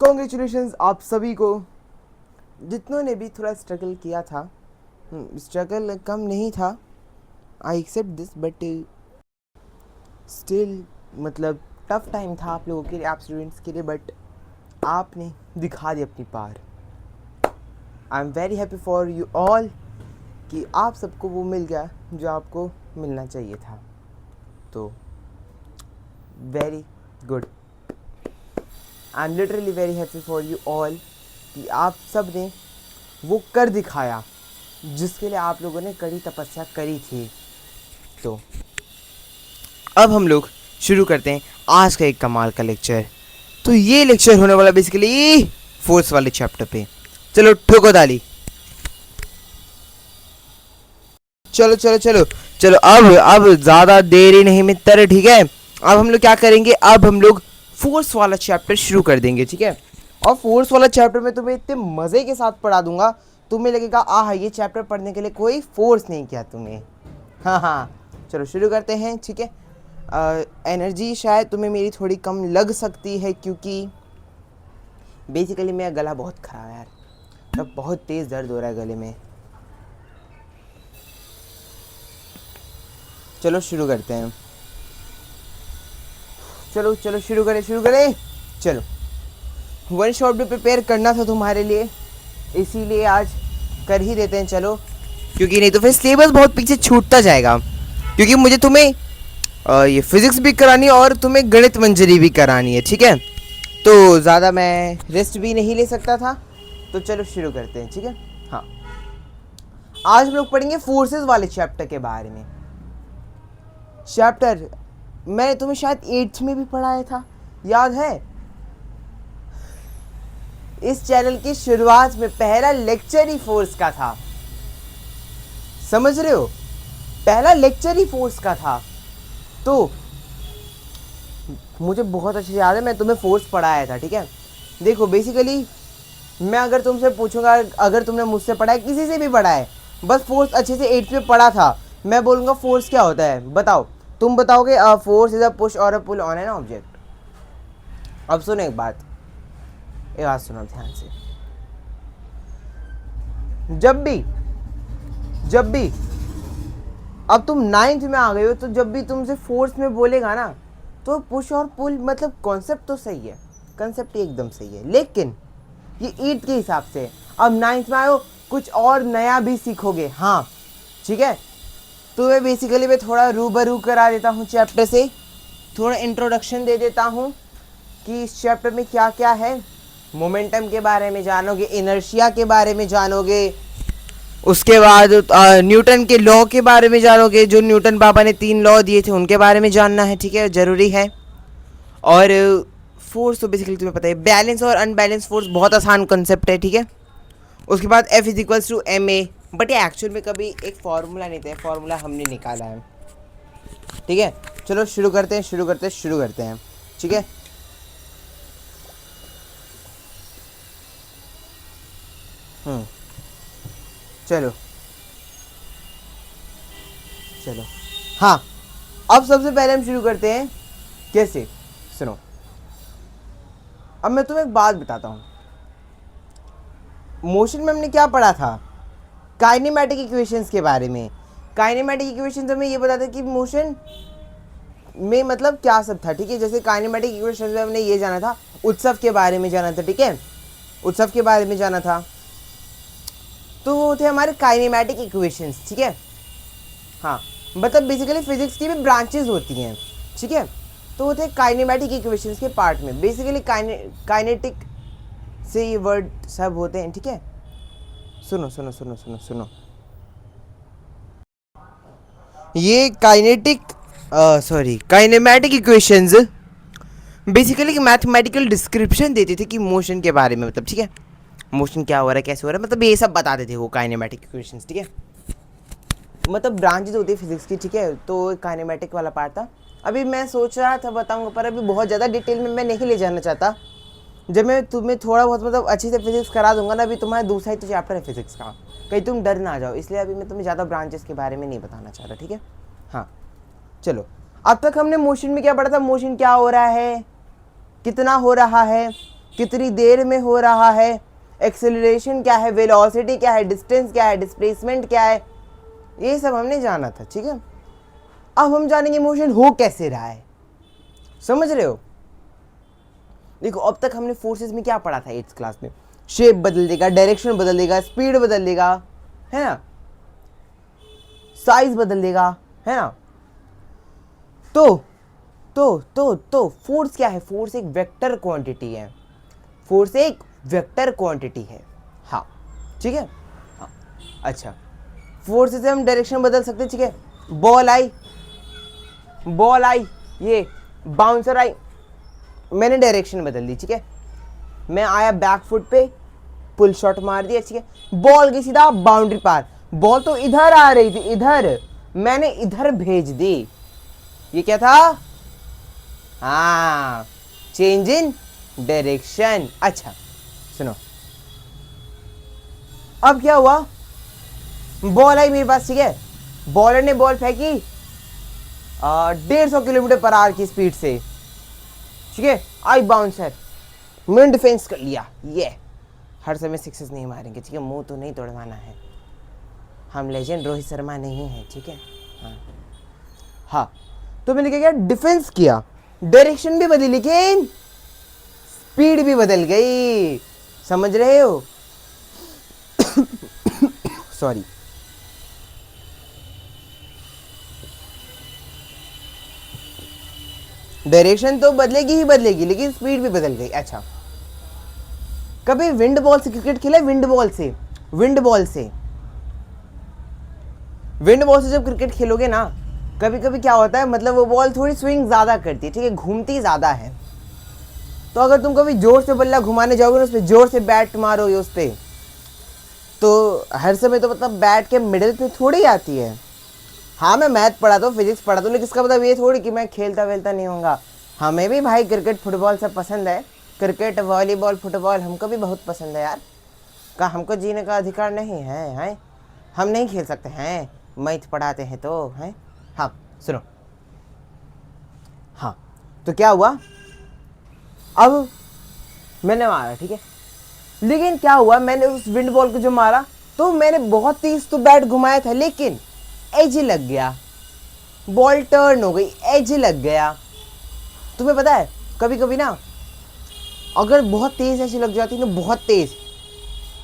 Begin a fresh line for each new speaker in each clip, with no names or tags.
Congratulations आप सभी को जितनों ने भी थोड़ा स्ट्रगल किया था। स्ट्रगल कम नहीं था, I accept this, but still मतलब टफ टाइम था आप लोगों के लिए, आप स्टूडेंट्स के लिए, बट आपने दिखा दी अपनी पार। I am very happy for you all कि आप सबको वो मिल गया जो आपको मिलना चाहिए था। तो very good, I am literally very happy for you all कि आप सब ने वो कर दिखाया जिसके लिए आप लोगों ने कड़ी तपस्या करी थी। तो अब हम लोग शुरू करते हैं आज का एक कमाल का लेक्चर। तो ये लेक्चर होने वाला बेसिकली फोर्स वाले चैप्टर पे। चलो ठोको ताली। चलो चलो चलो चलो, अब ज़्यादा देरी नहीं मित्र, ठीक है। अब हम लोग क्या करेंगे, अब हम लोग फोर्स वाला चैप्टर शुरू कर देंगे, ठीक है। और फोर्स वाला चैप्टर में तुम्हें इतने मज़े के साथ पढ़ा दूंगा, तुम्हें लगेगा आह ये चैप्टर पढ़ने के लिए कोई फोर्स नहीं किया तुम्हें। हाँ हाँ, चलो शुरू करते हैं, ठीक है। एनर्जी शायद तुम्हें मेरी थोड़ी कम लग सकती है क्योंकि बेसिकली मेरा गला बहुत ख़राब है यार, तब बहुत तेज़ दर्द हो रहा है गले में। चलो शुरू करते हैं, चलो चलो शुरू करें। चलो वन शॉट भी प्रिपेयर करना था तुम्हारे लिए, इसीलिए आज कर ही देते हैं। चलो, क्योंकि नहीं तो फिर सिलेबस बहुत पीछे छूटता जाएगा, क्योंकि मुझे तुम्हें ये फिजिक्स भी करानी है और तुम्हें गणित मंजरी भी करानी है, ठीक है। तो ज़्यादा मैं रेस्ट भी नहीं ले सकता था, तो चलो शुरू करते हैं, ठीक है। हाँ, आज हम लोग पढ़ेंगे फोर्सेस वाले चैप्टर के बारे में। चैप्टर मैंने तुम्हें शायद 8th में भी पढ़ाया था, याद है। इस चैनल की शुरुआत में पहला लेक्चर ही फोर्स का था, समझ रहे हो, पहला लेक्चर ही फोर्स का था। तो मुझे बहुत अच्छे से याद है, मैं तुम्हें फोर्स पढ़ाया था, ठीक है। देखो बेसिकली मैं अगर तुमसे पूछूंगा, अगर तुमने मुझसे पढ़ा है, किसी से भी पढ़ा है, बस फोर्स अच्छे से 8th में पढ़ा था, मैं बोलूँगा फोर्स क्या होता है बताओ, तुम बताओगे फोर्स इज अ पुश और अ पुल ऑन एन ऑब्जेक्ट। अब सुनो एक बात सुनो ध्यान से। जब भी अब तुम 9th में आ गए हो, तो जब भी तुमसे फोर्स में बोलेगा ना, तो पुश और पुल मतलब कॉन्सेप्ट तो सही है, कॉन्सेप्ट एकदम सही है, लेकिन ये 8th के हिसाब से। अब 9th में आए हो, कुछ और नया भी सीखोगे, हाँ ठीक है। तो मैं बेसिकली मैं थोड़ा रूबरू करा देता हूँ चैप्टर से, थोड़ा इंट्रोडक्शन दे देता हूँ कि इस चैप्टर में क्या क्या है। मोमेंटम के बारे में जानोगे, इनर्शिया के बारे में जानोगे, उसके बाद न्यूटन के लॉ के बारे में जानोगे, जो न्यूटन पापा ने 3 लॉ दिए थे उनके बारे में जानना है, ठीक है, ज़रूरी है। और फोर्स तो बेसिकली तुम्हें पता है, बैलेंस और अनबैलेंस फोर्स बहुत आसान कंसेप्ट है, ठीक है। उसके बाद F is equals to m a, but ये एक्चुअल में कभी एक फार्मूला नहीं था, फार्मूला हमने निकाला है, ठीक है। चलो शुरू करते हैं, ठीक है। चलो हाँ, अब सबसे पहले हम शुरू करते हैं कैसे, सुनो। अब मैं तुम्हें एक बात बताता हूँ, मोशन में हमने क्या पढ़ा था, काइनेमैटिक इक्वेशंस के बारे में। काइनेमैटिक इक्वेशंस हमें ये बताते कि मोशन में मतलब क्या सब था, ठीक है। जैसे काइनेमैटिक इक्वेशंस में हमने ये जाना था, उत्सव के बारे में जाना था, ठीक है, उत्सव के बारे में जाना था। तो वो थे हमारे काइनेमैटिक इक्वेशंस, ठीक है। हाँ, मतलब बेसिकली फिजिक्स की भी ब्रांचेस होती हैं, ठीक है। तो वो थे काइनेमैटिक इक्वेशंस के पार्ट में, बेसिकली काइनेटिक से ये वर्ड सब होते हैं, ठीक है। सुनो सुनो सुनो सुनो सुनो, ये kinematic equations basically mathematical description देते थे कि मोशन के बारे में, मतलब ठीक है, मोशन क्या हो रहा है, कैसे हो रहा है, मतलब ये सब बताते थे वो काइनेमैटिक इक्वेशंस, ठीक है। मतलब ब्रांचेज होती है फिजिक्स की, ठीक है। तो काइनेमैटिक वाला पार्ट था। अभी मैं सोच रहा था बताऊंगा, पर अभी बहुत ज़्यादा डिटेल में मैं नहीं ले जाना चाहता। जब मैं तुम्हें थोड़ा बहुत मतलब अच्छे से फिजिक्स करा दूंगा ना, अभी तुम्हारा दूसरा ही तो चैप्टर है फिजिक्स का, कहीं तुम डर ना जाओ, इसलिए अभी मैं तुम्हें ज़्यादा ब्रांचेस के बारे में नहीं बताना चाह रहा, ठीक है। हाँ चलो, अब तक हमने मोशन में क्या पढ़ा था, मोशन क्या हो रहा है, कितना हो रहा है, कितनी देर में हो रहा है, एक्सेलरेशन क्या है, वेलोसिटी क्या है, डिस्टेंस क्या है, डिस्प्लेसमेंट क्या है, ये सब हमने जाना था। ठीक है, अब हम जानेंगे मोशन हो कैसे रहा है। समझ रहे हो? देखो अब तक हमने फोर्सेस में क्या पढ़ा था 8th क्लास में, शेप बदल देगा, डायरेक्शन बदल देगा, स्पीड बदल देगा, है ना, साइज बदल देगा, है ना। तो फोर्स क्या है? फोर्स एक वेक्टर क्वांटिटी है। फोर्स एक वेक्टर क्वांटिटी है। हाँ ठीक है। हाँ अच्छा, फोर्स से हम डायरेक्शन बदल सकते हैं। ठीक है, बॉल आई, ये बाउंसर आई, मैंने डायरेक्शन बदल दी। ठीक है, मैं आया बैक फुट पे, पुल शॉट मार दिया। ठीक है, बॉल की सीधा बाउंड्री पार, बॉल तो इधर आ रही थी, इधर, मैंने इधर भेज दी। ये क्या था? हाँ, चेंज इन डायरेक्शन। अच्छा सुनो, अब क्या हुआ, बॉल आई मेरे पास। ठीक है, बॉलर ने बॉल फेंकी 150 किलोमीटर पर आवर की स्पीड से। ठीक है, आई बाउंसर, मैंने डिफेंस कर लिया। ये हर समय सिक्सेस नहीं मारेंगे। ठीक है, मुंह तो नहीं तोड़वाना है, हम लेजेंड रोहित शर्मा नहीं है। ठीक है, हाँ हाँ, तो मैंने क्या किया, डिफेंस किया, डायरेक्शन भी बदली, लेकिन स्पीड भी बदल गई। समझ रहे हो? सॉरी, डायरेक्शन तो बदलेगी ही बदलेगी, लेकिन स्पीड भी बदल गई। अच्छा, कभी विंड बॉल से क्रिकेट खेला? विंड बॉल से जब क्रिकेट खेलोगे ना, कभी कभी क्या होता है, मतलब वो बॉल थोड़ी स्विंग ज़्यादा करती है। ठीक है, घूमती ज़्यादा है। तो अगर तुम कभी जोर से बल्ला घुमाने जाओगे ना, उस पर जोर से बैट मारोगे उस पर, तो हर समय तो मतलब बैट के मिडिल पे थोड़ी आती है। हाँ, मैं मैथ पढ़ाता हूँ, फिजिक्स पढ़ाता हूँ, लेकिन इसका मतलब ये थोड़ी कि मैं खेलता वेलता नहीं होऊंगा। हमें भी भाई क्रिकेट फुटबॉल सब पसंद है, क्रिकेट वॉलीबॉल फुटबॉल हमको भी बहुत पसंद है यार। का हमको जीने का अधिकार नहीं है? हम नहीं खेल सकते हैं? मैथ पढ़ाते हैं तो हैं। हाँ सुनो, हाँ तो क्या हुआ, अब मैंने मारा। ठीक है, लेकिन क्या हुआ, मैंने उस विंड बॉल को जो मारा, तो मैंने बहुत तेज तो बैट घुमाया था, लेकिन एज लग गया, बॉल टर्न हो गई, एज लग गया। तुम्हें पता है कभी कभी ना, अगर बहुत तेज ऐसी लग जाती है ना, बहुत तेज,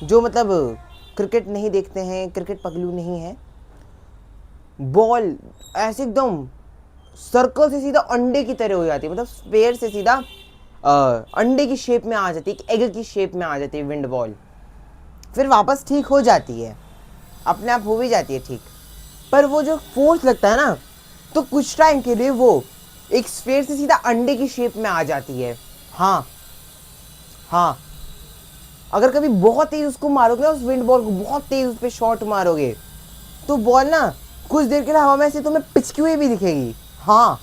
जो मतलब क्रिकेट नहीं देखते हैं, क्रिकेट पगलू नहीं है, बॉल ऐसे एकदम सर्कल से सीधा अंडे की तरह हो जाती है, मतलब स्पेयर से सीधा अंडे की शेप में आ जाती है, एग की शेप में आ जाती है विंड बॉल। फिर वापस ठीक हो जाती है, अपने आप हो भी जाती है ठीक। पर वो जो फोर्स लगता है ना, तो कुछ टाइम के लिए वो एक स्फेयर से सीधा अंडे की शेप में आ जाती है। हाँ हाँ, अगर कभी बहुत तेज उसको मारोगे ना, उस विंड बॉल को बहुत तेज उस पर शॉट मारोगे, तो बॉल ना कुछ देर के लिए हवा में से तुम्हें पिचकी हुई भी दिखेगी। हाँ,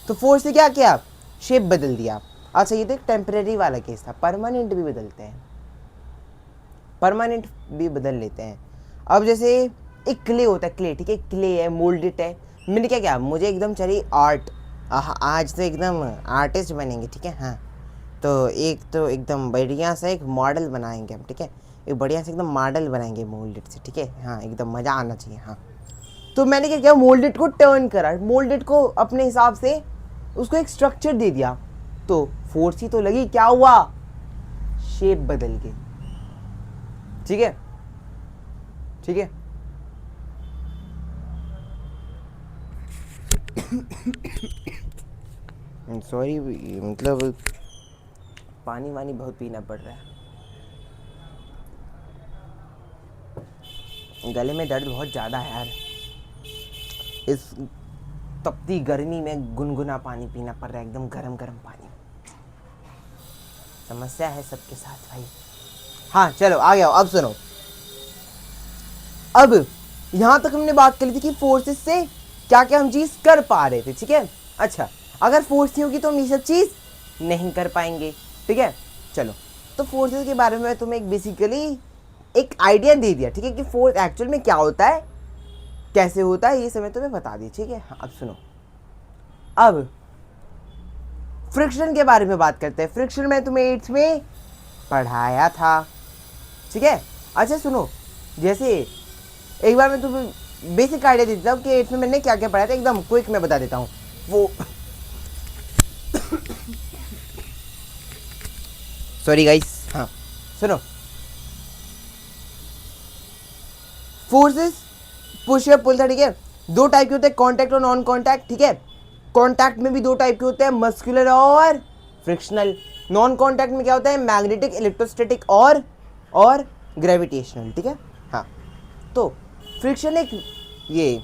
तो फोर्स से क्या किया, शेप बदल दिया। अच्छा, ये तो एक टेम्परेरी वाला केस था, परमानेंट भी बदलते हैं, परमानेंट भी बदल लेते हैं। अब जैसे एक क्ले होता है, क्ले, ठीक है, क्ले है, मोल्डेड है, मैंने क्या किया, मुझे एकदम चली आर्ट, आज तो एकदम आर्टिस्ट बनेंगे। ठीक है, हाँ, तो एकदम बढ़िया सा एक मॉडल बनाएंगे हम। ठीक है, एक बढ़िया से एकदम मॉडल बनाएंगे मोल्डेड से। ठीक है, हाँ, एकदम मज़ा आना चाहिए। हाँ, तो मैंने क्या किया, मोल्डेड को टर्न करा, मोल्डेड को अपने हिसाब से उसको एक स्ट्रक्चर दे दिया, तो फोर्स ही तो लगी, क्या हुआ, शेप बदल गई। ठीक है, ठीक है। सॉरी, मतलब पानी वानी बहुत पीना पड़ रहा है, गले में दर्द बहुत ज़्यादा है यार, इस तपती गर्मी में गुनगुना पानी पीना पड़ रहा है, एकदम गरम गरम पानी। समस्या है सबके साथ भाई। हाँ चलो आ गया, अब सुनो, अब यहां तक हमने बात करी थी कि फोर्सेस से क्या क्या हम चीज कर पा रहे थे। ठीक है, अच्छा, अगर फोर्स नहीं होगी तो हम ये सब चीज नहीं कर पाएंगे। ठीक है, चलो, तो फोर्सेस के बारे में तुम्हें एक बेसिकली एक आइडिया दे दिया। ठीक है, कि फोर्स एक्चुअल में क्या होता है, कैसे होता है, ये समय तुम्हें बता दी। ठीक है, हाँ, अब सुनो, अब फ्रिक्शन के बारे में बात करते हैं। फ्रिक्शन में तुम्हें 8th में पढ़ाया था, ठीक है। अच्छा सुनो, जैसे एक बार मैं तुम्हें बेसिक आइडिया देता हूँ कि 8th में मैंने क्या क्या पढ़ाया था, एकदम क्विक मैं बता देता हूँ। वो सॉरी गाइस, हाँ सुनो, फोर्सेस पुश या पुल था, ठीक है। दो टाइप के होते हैं, कॉन्टैक्ट और नॉन कॉन्टैक्ट, ठीक है। कॉन्टैक्ट में भी दो टाइप के होते हैं, मस्कुलर और फ्रिक्शनल। नॉन कॉन्टैक्ट में क्या होता है, मैग्नेटिक, इलेक्ट्रोस्टैटिक और ग्रेविटेशनल, ठीक है। हाँ, तो फ्रिक्शन एक, ये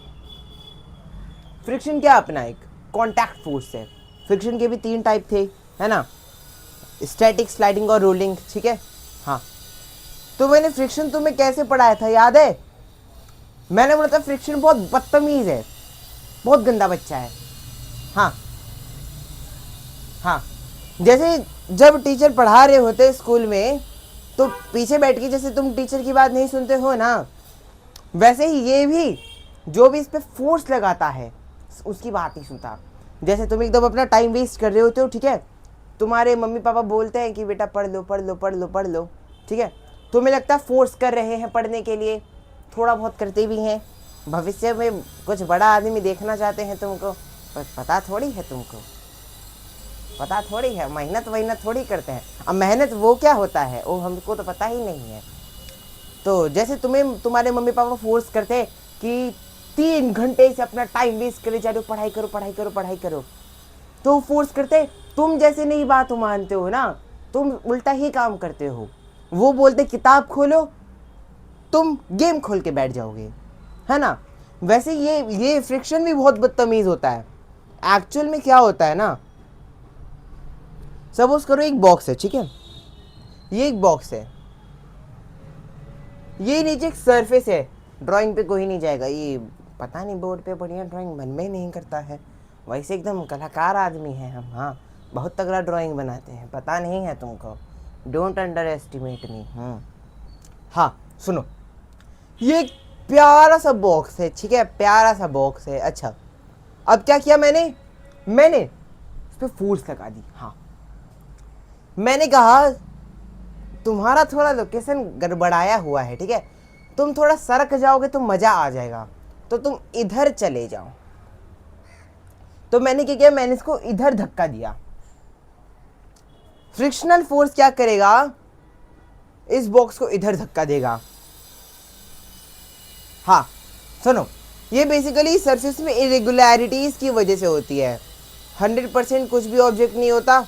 फ्रिक्शन क्या अपना एक कॉन्टैक्ट फोर्स है। फ्रिक्शन के भी 3 टाइप थे, है ना, स्टैटिक, स्लाइडिंग और रोलिंग, ठीक है। हाँ, तो मैंने फ्रिक्शन तुम्हें कैसे पढ़ाया था याद है? मैंने बोला था फ्रिक्शन बहुत बदतमीज है, बहुत गंदा बच्चा है। हाँ हाँ, जैसे जब टीचर पढ़ा रहे होते स्कूल में तो पीछे बैठ के जैसे तुम टीचर की बात नहीं सुनते हो ना, वैसे ही ये भी जो भी इस पे फोर्स लगाता है उसकी बात नहीं सुनता। जैसे तुम एकदम अपना टाइम वेस्ट कर रहे होते हो, ठीक है। तुम्हारे मम्मी पापा बोलते हैं कि बेटा पढ़ लो पढ़ लो पढ़ लो पढ़ लो, ठीक है। तुम्हें लगता है फोर्स कर रहे हैं पढ़ने के लिए, थोड़ा बहुत करते भी हैं, भविष्य में कुछ बड़ा आदमी देखना चाहते हैं तुमको, पर पता थोड़ी है तुमको, पता थोड़ी है, मेहनत वहनत थोड़ी करते हैं। अब मेहनत वो क्या होता है वो हमको तो पता ही नहीं है। तो जैसे तुम्हें तुम्हारे मम्मी पापा फोर्स करते हैं कि 3 घंटे से अपना टाइम वेस्ट करे जा रहे हो, पढ़ाई करो पढ़ाई करो पढ़ाई करो, तो फोर्स करते, तुम जैसे नहीं बात मानते हो ना, तुम उल्टा ही काम करते हो। वो बोलते किताब खोलो, तुम गेम खोल के बैठ जाओगे, है ना। वैसे ये फ्रिक्शन भी बहुत बदतमीज होता है। एक्चुअल में क्या होता है ना, सपोज करो एक बॉक्स है, ठीक है। ये एक बॉक्स है, ये नीचे एक सरफेस है। ड्राइंग पे कोई नहीं जाएगा, ये पता नहीं बोर्ड पे बढ़िया ड्राइंग मन में नहीं करता है, वैसे एकदम कलाकार आदमी है हम, हाँ बहुत तगड़ा ड्राइंग बनाते हैं, पता नहीं है तुमको, डोंट अंडर एस्टिमेट मी। हाँ सुनो, ये एक प्यारा सा बॉक्स है, ठीक है, प्यारा सा बॉक्स है। अच्छा, अब क्या किया मैंने इस पर फोर्स लगा दी। हाँ, मैंने कहा तुम्हारा थोड़ा लोकेशन गड़बड़ाया हुआ है, ठीक है, तुम थोड़ा सरक जाओगे तो मजा आ जाएगा, तो तुम इधर चले जाओ। तो मैंने क्या किया, मैंने इसको इधर धक्का दिया। फ्रिक्शनल फोर्स क्या करेगा, इस बॉक्स को इधर धक्का देगा। हाँ सुनो, ये बेसिकली सरफेस में इरेगुलरिटीज की वजह से होती है। 100% कुछ भी ऑब्जेक्ट नहीं होता।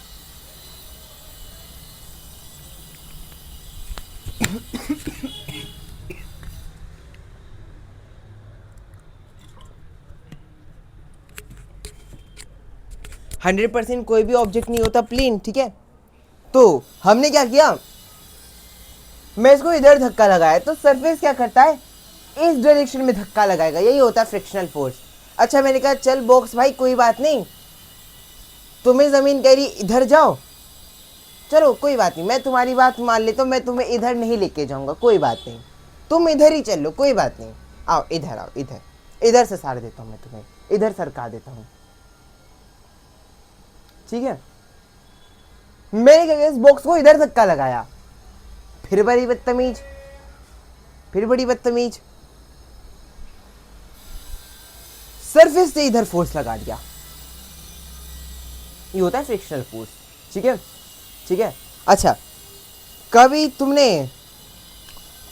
हंड्रेड परसेंट कोई भी ऑब्जेक्ट नहीं होता प्लेन, ठीक है। तो हमने क्या किया, मैं इसको इधर धक्का लगाया, तो सरफेस क्या करता है, इस डायरेक्शन में धक्का लगाएगा, यही होता है फ्रिक्शनल फोर्स। अच्छा, मैंने कहा चल बॉक्स भाई कोई बात नहीं, तुम्हें जमीन कह रही इधर जाओ, चलो कोई बात नहीं, मैं तुम्हारी बात मान लेता हूँ, मैं तुम्हें इधर नहीं लेके जाऊंगा, कोई बात नहीं, तुम इधर ही चल लो, कोई बात नहीं, आओ इधर आओ, इधर से सार देता हूँ मैं तुम्हें, इधर सरका देता हूँ, ठीक है। मैंने क्या किया, इस बॉक्स को इधर धक्का लगाया, फिर बड़ी बदतमीज, सरफेस से इधर फोर्स लगा दिया। ये होता है फ्रिक्शनल फोर्स, ठीक है। अच्छा, कभी तुमने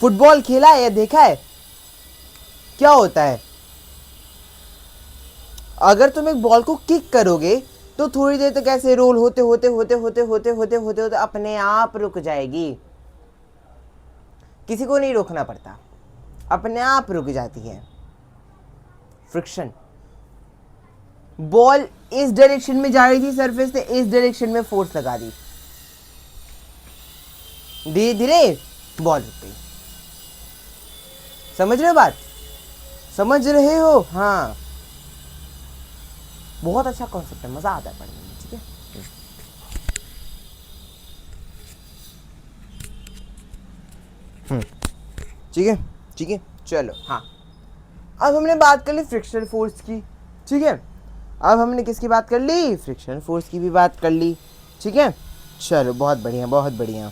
फुटबॉल खेला है या देखा है, क्या होता है, अगर तुम एक बॉल को किक करोगे तो थोड़ी देर तक ऐसे रोल होते होते अपने आप रुक जाएगी, किसी को नहीं रोकना पड़ता, अपने आप रुक जाती है। फ्रिक्शन, बॉल इस डायरेक्शन में जा रही थी सरफेस से, इस डायरेक्शन में फोर्स लगा दी, धीरे धीरे बॉल रुक गई। समझ रहे हो बात, समझ रहे हो? हाँ, बहुत अच्छा कॉन्सेप्ट है, मजा आता है पढ़ने में, ठीक है। ठीक है, चलो। हाँ, अब हमने बात कर ली फ्रिक्शनल फोर्स की, ठीक है। अब हमने किसकी बात कर ली, फ्रिक्शनल फोर्स की भी बात कर ली, ठीक है। चलो बहुत बढ़िया बहुत बढ़िया।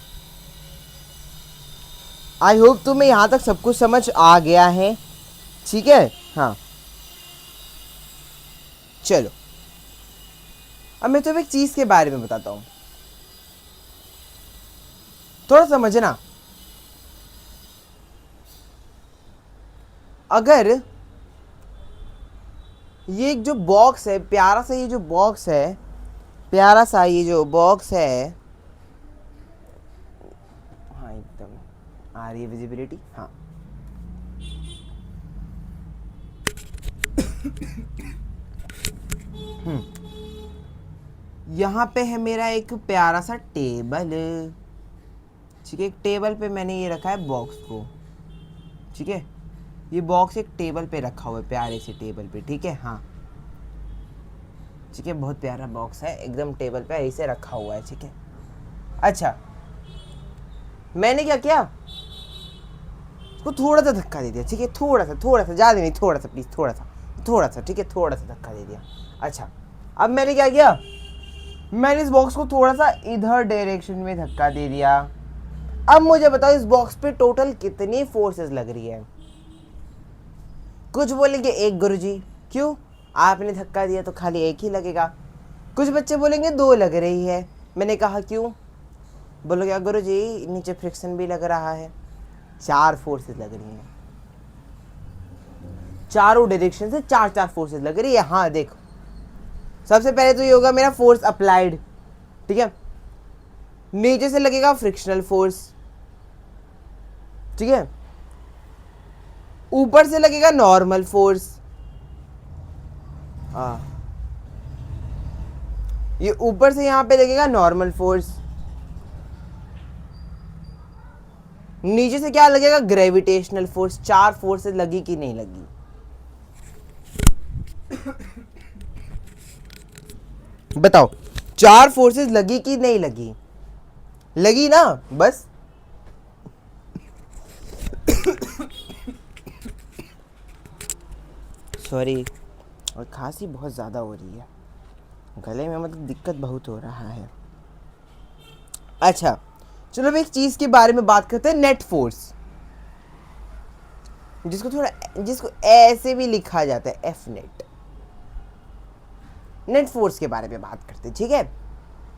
आई होप तुम्हें यहाँ तक सब कुछ समझ आ गया है, ठीक है। हाँ चलो अब मैं तुम्हें एक चीज के बारे में बताता हूँ, थोड़ा समझना। अगर ये एक जो बॉक्स है, प्यारा सा ये जो बॉक्स है, प्यारा सा ये जो बॉक्स है, हाँ एकदम आ रही है विजिबिलिटी, हाँ। यहाँ पे है मेरा एक प्यारा सा टेबल, ठीक है। एक टेबल पे मैंने ये रखा है बॉक्स को, ठीक है। ये बॉक्स एक टेबल पे रखा हुआ है, प्यारे से टेबल पे, ठीक है। हाँ ठीक है, बहुत प्यारा बॉक्स है, एकदम टेबल पे ऐसे रखा हुआ है, ठीक है। अच्छा मैंने क्या किया, उसको थोड़ा सा धक्का दे दिया, ठीक है। थोड़ा सा ज़्यादा नहीं, थोड़ा सा प्लीज़, थोड़ा सा, ठीक है। थोड़ा सा धक्का दे दिया। अच्छा अब मैंने क्या किया, मैंने इस बॉक्स को थोड़ा सा इधर डायरेक्शन में धक्का दे दिया। अब मुझे बताओ इस बॉक्स पे टोटल कितनी फोर्सेस लग रही है। कुछ बोलेंगे एक गुरुजी, क्यों, आपने धक्का दिया तो खाली एक ही लगेगा। कुछ बच्चे बोलेंगे दो लग रही है। मैंने कहा क्यों, बोलोगे गुरुजी नीचे फ्रिक्शन भी लग रहा है। चार फोर्सेस लग रही हैं, चारों डायरेक्शन से चार चार फोर्सेस लग रही है। हाँ देखो, सबसे पहले तो ये होगा मेरा फोर्स अप्लाइड, ठीक है। नीचे से लगेगा फ्रिक्शनल फोर्स, ठीक है। ऊपर से लगेगा नॉर्मल फोर्स, ये ऊपर से यहां पे लगेगा नॉर्मल फोर्स। नीचे से क्या लगेगा, ग्रेविटेशनल फोर्स। चार फोर्सेस लगी कि नहीं लगी, बताओ। चार फोर्सेस लगी कि नहीं लगी, लगी ना, बस। सॉरी, और खांसी बहुत ज़्यादा हो रही है, गले में मतलब दिक्कत बहुत हो रहा है। अच्छा चलो अब एक चीज़ के बारे में बात करते हैं, नेट फोर्स, जिसको ऐसे भी लिखा जाता है एफ नेट। नेट फोर्स के बारे में बात करते हैं, ठीक है।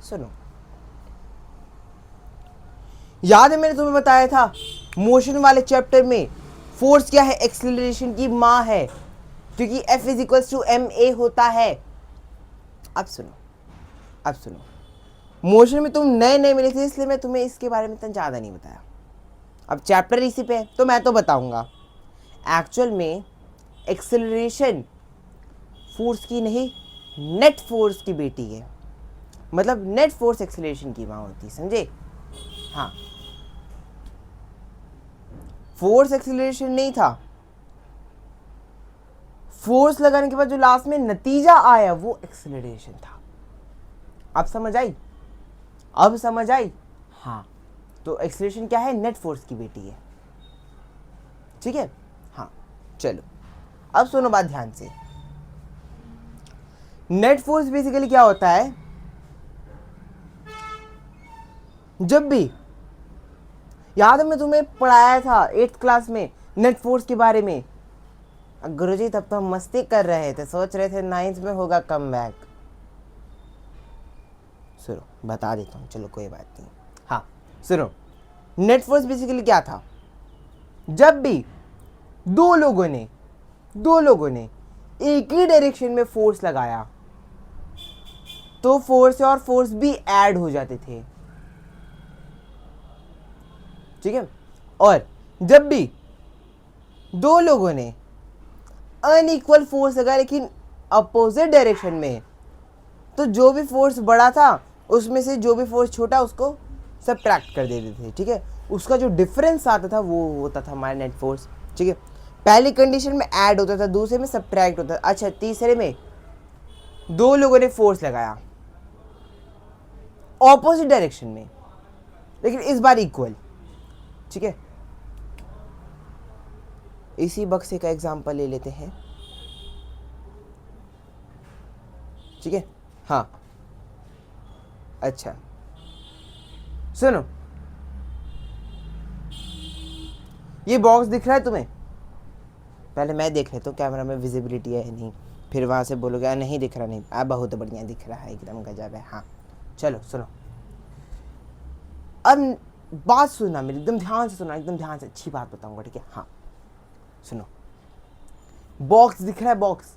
सुनो, याद है मैंने तुम्हें बताया था मोशन वाले चैप्टर में फोर्स क्या है, एक्सेलरेशन की माँ है, क्योंकि F is equals to ma होता है। अब सुनो, मोशन में तुम नए नए मिले थे, इसलिए मैं तुम्हें इसके बारे में इतना ज़्यादा नहीं बताया। अब चैप्टर इसी पे है तो मैं तो बताऊंगा। एक्चुअल में एक्सेलरेशन फोर्स की नहीं, नेट फोर्स की बेटी है, मतलब नेट फोर्स एक्सेलरेशन की माँ होती है, समझे। हाँ, फोर्स एक्सेलरेशन नहीं था, फोर्स लगाने के बाद जो लास्ट में नतीजा आया वो एक्सेलरेशन था। अब समझ आई, अब समझ आई। हाँ, तो एक्सेलरेशन क्या है, नेट फोर्स की बेटी है, ठीक है। हाँ चलो अब सुनो बात ध्यान से। नेट फोर्स बेसिकली क्या होता है, जब भी, याद है मैं तुम्हें पढ़ाया था 8th क्लास में नेट फोर्स के बारे में। गुरुजी तब तो हम मस्ती कर रहे थे, सोच रहे थे 9th में होगा कम बैक। सुनो बता देता हूँ, चलो कोई बात नहीं। हाँ सुनो, नेट फोर्स बेसिकली क्या था, जब भी दो लोगों ने एक ही डायरेक्शन में फोर्स लगाया तो फोर्स और फोर्स भी ऐड हो जाते थे, ठीक है। और जब भी दो लोगों ने अनइक्वल फोर्स लगाया लेकिन अपोजिट डायरेक्शन में, तो जो भी फोर्स बड़ा था उसमें से जो भी फोर्स छोटा उसको सब्ट्रैक्ट कर देते थे, ठीक है। उसका जो डिफरेंस आता था वो होता था हमारा नेट फोर्स, ठीक है। पहली कंडीशन में ऐड होता था, दूसरे में सब्ट्रैक्ट होता था। अच्छा, तीसरे में दो लोगों ने फोर्स लगाया ऑपोजिट डायरेक्शन में, लेकिन इस बार इक्वल, ठीक है। इसी बक्से का एग्जांपल ले लेते हैं। ठीक है। हाँ अच्छा सुनो, ये बॉक्स दिख रहा है तुम्हें? पहले मैं देख लेता हूँ कैमरा में विजिबिलिटी है नहीं, फिर वहाँ से बोलोगे नहीं दिख रहा, नहीं अब बहुत बढ़िया दिख रहा है, एकदम गजब है। हाँ चलो सुनो, अब बात सुनना मेरी, एकदम ध्यान से सुनना, एकदम ध्यान से, अच्छी बात बताऊंगा ठीक है। हाँ सुनो, बॉक्स दिख रहा है, बॉक्स।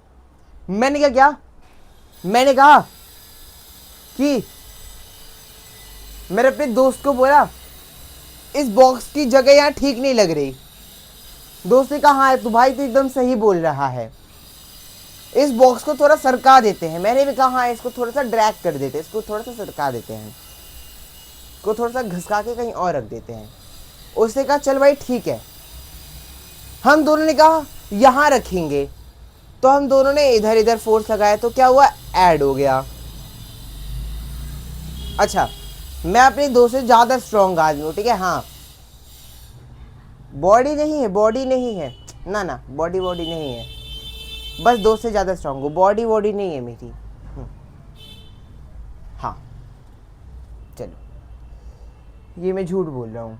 मैंने क्या किया, मैंने कहा कि मेरे अपने दोस्त को बोला इस बॉक्स की जगह यहाँ ठीक नहीं लग रही। दोस्त ने कहा हाँ तो भाई तो एकदम सही बोल रहा है, इस बॉक्स को थोड़ा सरका देते हैं। मैंने भी कहा हाँ इसको थोड़ा सा ड्रैग कर देते हैं, इसको थोड़ा सा सरका देते हैं, इसको थोड़ा सा घसका के कहीं और रख देते हैं। उसने कहा चल भाई ठीक है। हम दोनों ने कहा यहाँ रखेंगे, तो हम दोनों ने इधर इधर फोर्स लगाया, तो क्या हुआ, ऐड हो गया। अच्छा मैं अपने दोस्त से ज़्यादा स्ट्रॉन्ग आदमी हूँ ठीक है। हाँ बॉडी नहीं है, बॉडी नहीं है, ना ना बॉडी नहीं है, बस दोस्त से ज़्यादा स्ट्रॉन्ग हूँ, बॉडी नहीं है मेरी। हाँ चलो ये मैं झूठ बोल रहा हूँ,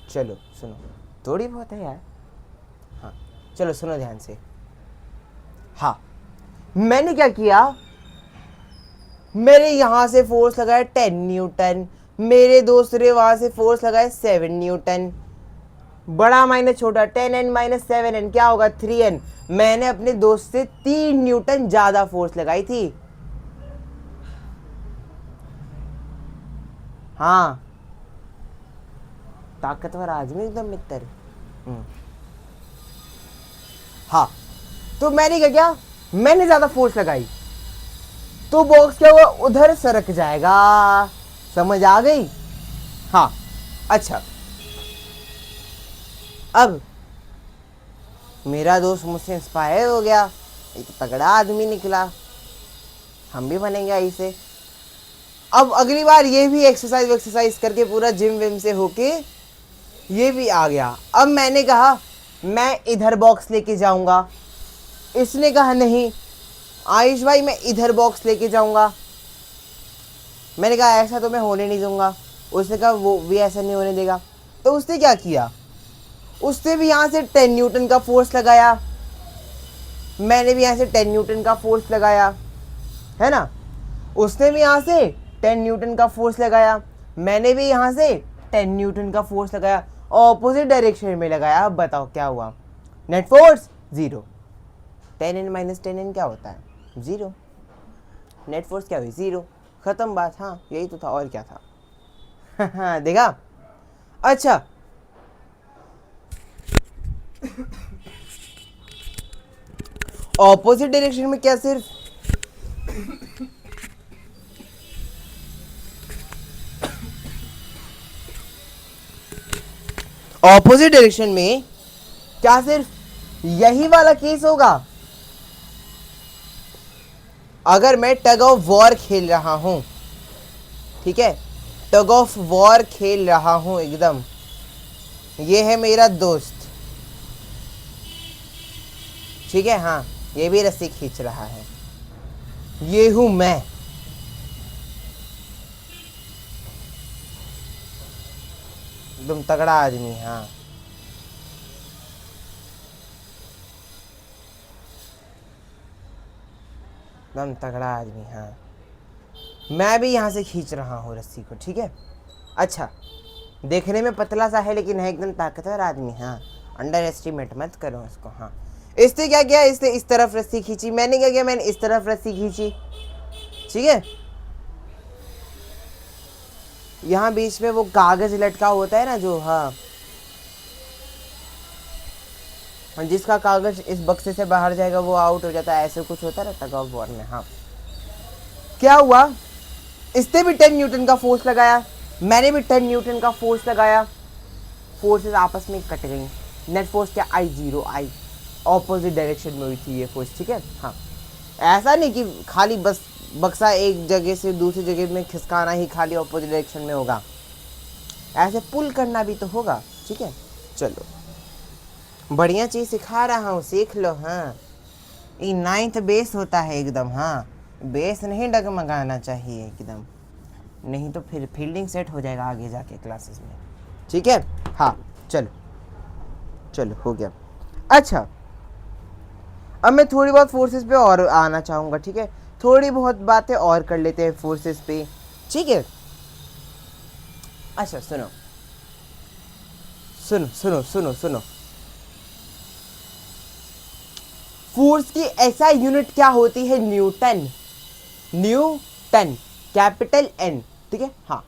चलो सुनो, थोड़ी बहुत है यार। हाँ चलो सुनो ध्यान से। हाँ मैंने क्या किया, मेरे यहाँ से फोर्स लगाया 10 न्यूटन, मेरे दोस्त ने वहाँ से फोर्स लगाया 7 न्यूटन, बड़ा माइनस छोटा 10n माइनस 7n क्या होगा 3n। मैंने अपने दोस्त से 3 न्यूटन ज़्यादा फोर्स लगाई थी। हाँ ताकतवर आदमी एकदम मित्र। हाँ तो मैंने क्या किया, मैंने ज़्यादा फोर्स लगाई, तो बॉक्स क्या हुआ, उधर सरक जाएगा। समझ आ गई? हाँ अच्छा अब मेरा दोस्त मुझसे इंस्पायर हो गया, एक तगड़ा आदमी निकला, हम भी बनेंगे ऐसे। अब अगली बार ये भी एक्सरसाइज करके पूरा जिम विम से होके ये भी आ गया। अब मैंने कहा मैं इधर बॉक्स लेके जाऊंगा, इसने कहा नहीं आयुष भाई मैं इधर बॉक्स लेके जाऊंगा। मैंने कहा ऐसा तो मैं होने नहीं दूंगा। उसने कहा वो भी ऐसा नहीं होने देगा। तो उसने क्या किया, उसने भी यहाँ से 10 न्यूटन का फोर्स लगाया, मैंने भी यहाँ से 10 न्यूटन का फोर्स लगाया, है ना। उसने भी यहाँ से 10 न्यूटन का फोर्स लगाया, मैंने भी यहाँ से 10 न्यूटन का फोर्स लगाया, ऑपोजिट डायरेक्शन में लगाया। अब बताओ क्या हुआ, net force 0। 10n minus 10n क्या होता है, 0। नेट फोर्स क्या हुई, 0। खत्म बात। हाँ यही तो था, और क्या था। हाँ देखा। अच्छा ऑपोजिट डायरेक्शन में क्या, सिर्फ ऑपोजिट डायरेक्शन में क्या सिर्फ यही वाला केस होगा। अगर मैं टग ऑफ वॉर खेल रहा हूं, ठीक है, टग ऑफ वॉर खेल रहा हूं एकदम, ये है मेरा दोस्त, ठीक है, हाँ ये भी रस्सी खींच रहा है, ये हूं मैं। एकदम तगड़ा आदमी, हाँ एकदम तगड़ा आदमी, हाँ मैं भी यहाँ से खींच रहा हूँ रस्सी को, ठीक है। अच्छा देखने में पतला सा है लेकिन है एकदम ताकतवर आदमी, हाँ अंडर एस्टिमेट मत करो उसको। हाँ इसने क्या किया, इसने इस तरफ रस्सी खींची, मैंने क्या किया, मैंने इस तरफ रस्सी खींची, ठीक है। यहाँ बीच में वो कागज लटका होता है ना जो, हाँ जिसका कागज इस बक्से से बाहर जाएगा वो आउट हो जाता है, ऐसे कुछ होता है ना टग ऑफ वॉर में। हाँ क्या हुआ, इसने भी 10 न्यूटन का फोर्स लगाया, मैंने भी 10 न्यूटन का फोर्स लगाया, फोर्सेस आपस में कट गई। नेट फोर्स क्या, I0 आई, ऑपोजिट डायरेक्शन में हुई थी ये फोर्स, ठीक है। हाँ ऐसा नहीं कि खाली बस बक्सा एक जगह से दूसरी जगह में खिसकाना ही खाली ऑपोजिट डायरेक्शन में होगा, ऐसे पुल करना भी तो होगा, ठीक है। चलो बढ़िया चीज़ सिखा रहा हूँ, सीख लो। हाँ ये नाइन्थ बेस होता है एकदम, हाँ बेस नहीं डगमगाना चाहिए एकदम, नहीं तो फिर फील्डिंग सेट हो जाएगा आगे जाके क्लासेस में। ठीक है, हाँ चलो चलो हो गया। अच्छा अब मैं थोड़ी बहुत फोर्सेस पे और आना चाहूँगा, ठीक है, थोड़ी बहुत बातें और कर लेते हैं फोर्सेस पे, ठीक है। अच्छा सुनो सुनो सुनो सुनो सुनो, फोर्स की ऐसा यूनिट क्या होती है? न्यूटन, न्यूटन कैपिटल एन, ठीक है, हाँ।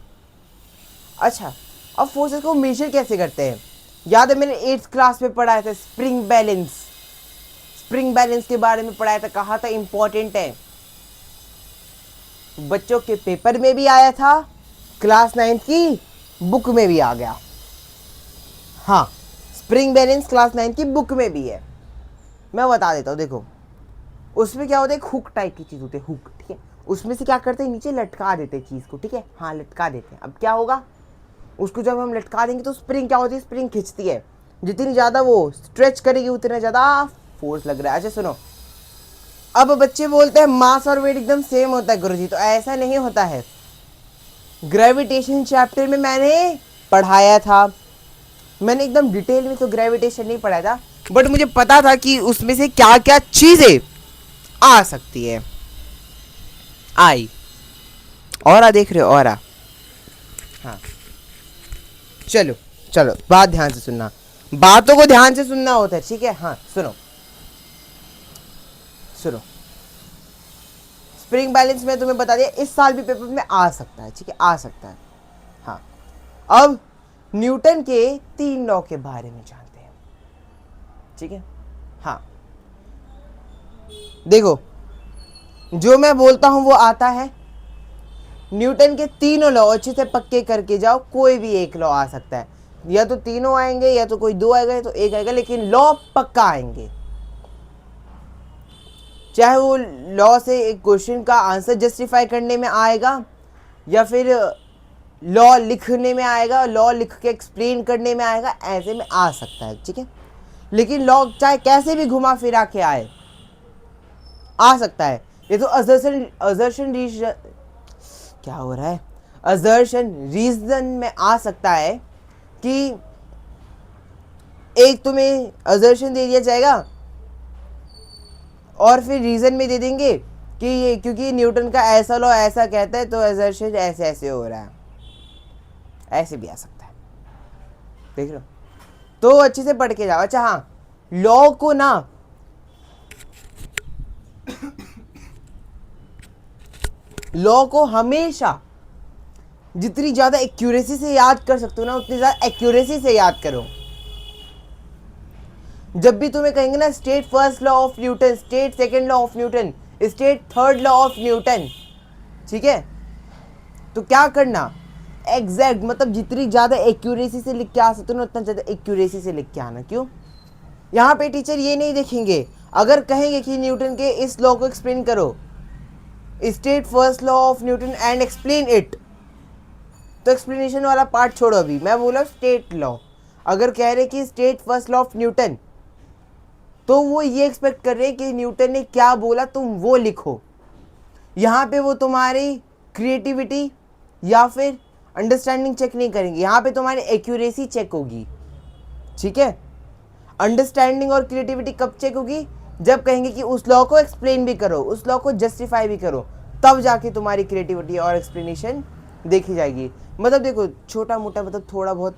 अच्छा अब फोर्सेस को मेजर कैसे करते हैं? याद है मैंने 8th क्लास में पढ़ाया था स्प्रिंग बैलेंस, स्प्रिंग बैलेंस के बारे में पढ़ाया था, कहा था इंपॉर्टेंट है, बच्चों के पेपर में भी आया था, क्लास 9th की बुक में भी आ गया। हाँ स्प्रिंग बैलेंस क्लास 9th की बुक में भी है, मैं बता देता हूँ। देखो उसमें क्या होता है, एक हुक टाइप की चीज़ होती है, हुक, ठीक है, उसमें से क्या करते हैं, नीचे लटका देते हैं चीज़ को, ठीक है, हाँ लटका देते हैं। अब क्या होगा, उसको जब हम लटका देंगे तो स्प्रिंग क्या होती है, स्प्रिंग खींचती है, जितनी ज़्यादा वो स्ट्रेच करेगी उतना ज़्यादा फोर्स लग रहा है। अच्छा सुनो, अब बच्चे बोलते हैं मास और वेट एकदम सेम होता है गुरुजी, तो ऐसा नहीं होता है। ग्रेविटेशन चैप्टर में मैंने पढ़ाया था, मैंने एकदम डिटेल में तो ग्रेविटेशन नहीं पढ़ाया था, बट मुझे पता था कि उसमें से क्या क्या चीजें आ सकती है। आई और देख रहे हो, और हाँ चलो चलो बात ध्यान से सुनना, बातों को ध्यान से सुनना होता है, ठीक है, हाँ सुनो सुनो, स्प्रिंग बैलेंस में तुम्हें बता दिया, इस साल भी पेपर में आ सकता है, ठीक है, आ सकता है। हाँ अब न्यूटन के 3 लॉ के बारे में जानते हैं, ठीक है, हाँ देखो जो मैं बोलता हूं वो आता है, न्यूटन के तीनों लॉ अच्छे से पक्के करके जाओ, कोई भी एक लॉ आ सकता है, या तो तीनों आएंगे या तो कोई 2 आएगा या तो 1 आएगा, लेकिन लॉ पक्का आएंगे। चाहे वो लॉ से एक क्वेश्चन का आंसर जस्टिफाई करने में आएगा, या फिर लॉ लिखने में आएगा, लॉ लिख के एक्सप्लेन करने में आएगा, ऐसे में आ सकता है, ठीक है, लेकिन लॉ चाहे कैसे भी घुमा फिरा के आए आ सकता है। ये तो अजर्शन रीजन, क्या हो रहा है, अजर्शन रीजन में आ सकता है कि एक तुम्हें अजर्शन दे दिया जाएगा और फिर रीजन में दे देंगे कि ये क्योंकि न्यूटन का ऐसा लॉ ऐसा कहता है तो अजर्शन ऐसे ऐसे हो रहा है, ऐसे भी आ सकता है, देख लो, तो अच्छे से पढ़ के जाओ। अच्छा हाँ, लॉ को ना लॉ को हमेशा जितनी ज्यादा एक्यूरेसी से याद कर सकते हो ना, उतनी ज्यादा एक्यूरेसी से याद करो। जब भी तुम्हें कहेंगे ना state first law of Newton, state second law of Newton, state third law of Newton, ठीक है, तो क्या करना, एग्जैक्ट मतलब जितनी ज्यादा एक्यूरेसी से लिख के आ सकते हो ना, उतना ज्यादा एक्यूरेसी से लिख के आना। क्यों, यहाँ पे टीचर ये नहीं देखेंगे, अगर कहेंगे कि न्यूटन के इस लॉ को एक्सप्लेन करो, state first law of Newton and explain it, तो एक्सप्लेनेशन वाला पार्ट छोड़ो, अभी मैं बोला स्टेट लॉ, अगर कह रहे कि state first law of Newton, तो वो ये एक्सपेक्ट कर रहे हैं कि न्यूटन ने क्या बोला तुम वो लिखो। यहाँ पे वो तुम्हारी क्रिएटिविटी या फिर अंडरस्टैंडिंग चेक नहीं करेंगे, यहाँ पे तुम्हारी एक्यूरेसी चेक होगी, ठीक है। अंडरस्टैंडिंग और क्रिएटिविटी कब चेक होगी, जब कहेंगे कि उस लॉ को एक्सप्लेन भी करो, उस लॉ को जस्टिफाई भी करो, तब जाके तुम्हारी क्रिएटिविटी और एक्सप्लेनेशन देखी जाएगी। मतलब देखो छोटा मोटा मतलब थोड़ा बहुत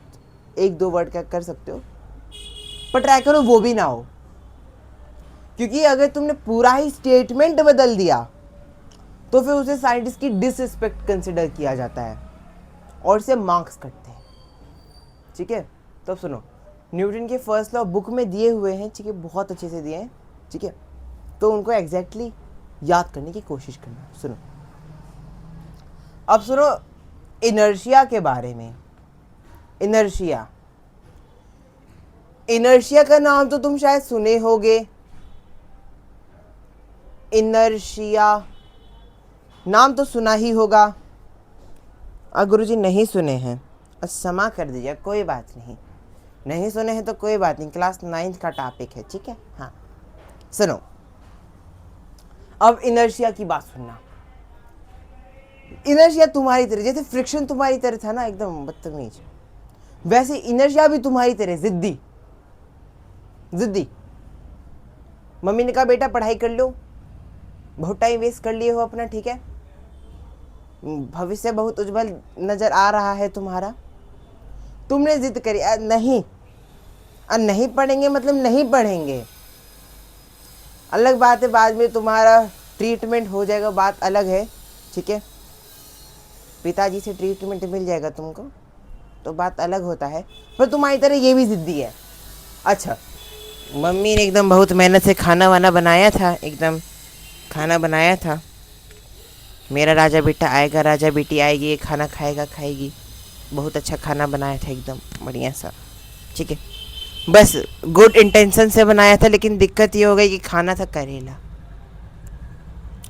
1-2 वर्ड का कर सकते हो, पर ट्राई करो वो भी ना हो, क्योंकि अगर तुमने पूरा ही स्टेटमेंट बदल दिया तो फिर उसे साइंटिस्ट की डिसरिस्पेक्ट कंसिडर किया जाता है और इसे मार्क्स कटते हैं, ठीक है। तो सुनो, न्यूटन के फर्स्ट लॉ बुक में दिए हुए हैं, ठीक है, बहुत अच्छे से दिए हैं, ठीक है, तो उनको एग्जैक्टली याद करने की कोशिश करना। सुनो, अब सुनो इनर्शिया के बारे में। इनर्शिया, इनर्शिया का नाम तो तुम शायद सुने होगे, इनर्शिया नाम तो सुना ही होगा। गुरुजी नहीं सुने हैं, क्षमा कर दीजिए, कोई बात नहीं, नहीं सुने हैं तो कोई बात नहीं, क्लास 9th का टॉपिक है, ठीक है। हाँ सुनो, अब इनर्शिया की बात सुनना। इनर्शिया तुम्हारी तरह, जैसे फ्रिक्शन तुम्हारी तरह था ना एकदम बदतमीज, वैसे इनर्शिया भी तुम्हारी तरह जिद्दी जिद्दी। मम्मी ने कहा बेटा पढ़ाई कर लो, बहुत टाइम वेस्ट कर लिए हो अपना, ठीक है, भविष्य बहुत उज्जवल नजर आ रहा है तुम्हारा, तुमने जिद करी नहीं, नहीं पढ़ेंगे मतलब नहीं पढ़ेंगे। अलग बात है बाद में तुम्हारा ट्रीटमेंट हो जाएगा, बात अलग है, ठीक है, पिताजी से ट्रीटमेंट मिल जाएगा तुमको तो बात अलग होता है, पर तुम्हारी तरह ये भी जिद्दी है। अच्छा, मम्मी ने एकदम बहुत मेहनत से खाना वाना बनाया था, एकदम खाना बनाया था, मेरा राजा बेटा आएगा, राजा बेटी आएगी, ये खाना खाएगा खाएगी, बहुत अच्छा खाना बनाया था एकदम बढ़िया सा, ठीक है, बस गुड इंटेंशन से बनाया था, लेकिन दिक्कत ये हो गई कि खाना था करेला,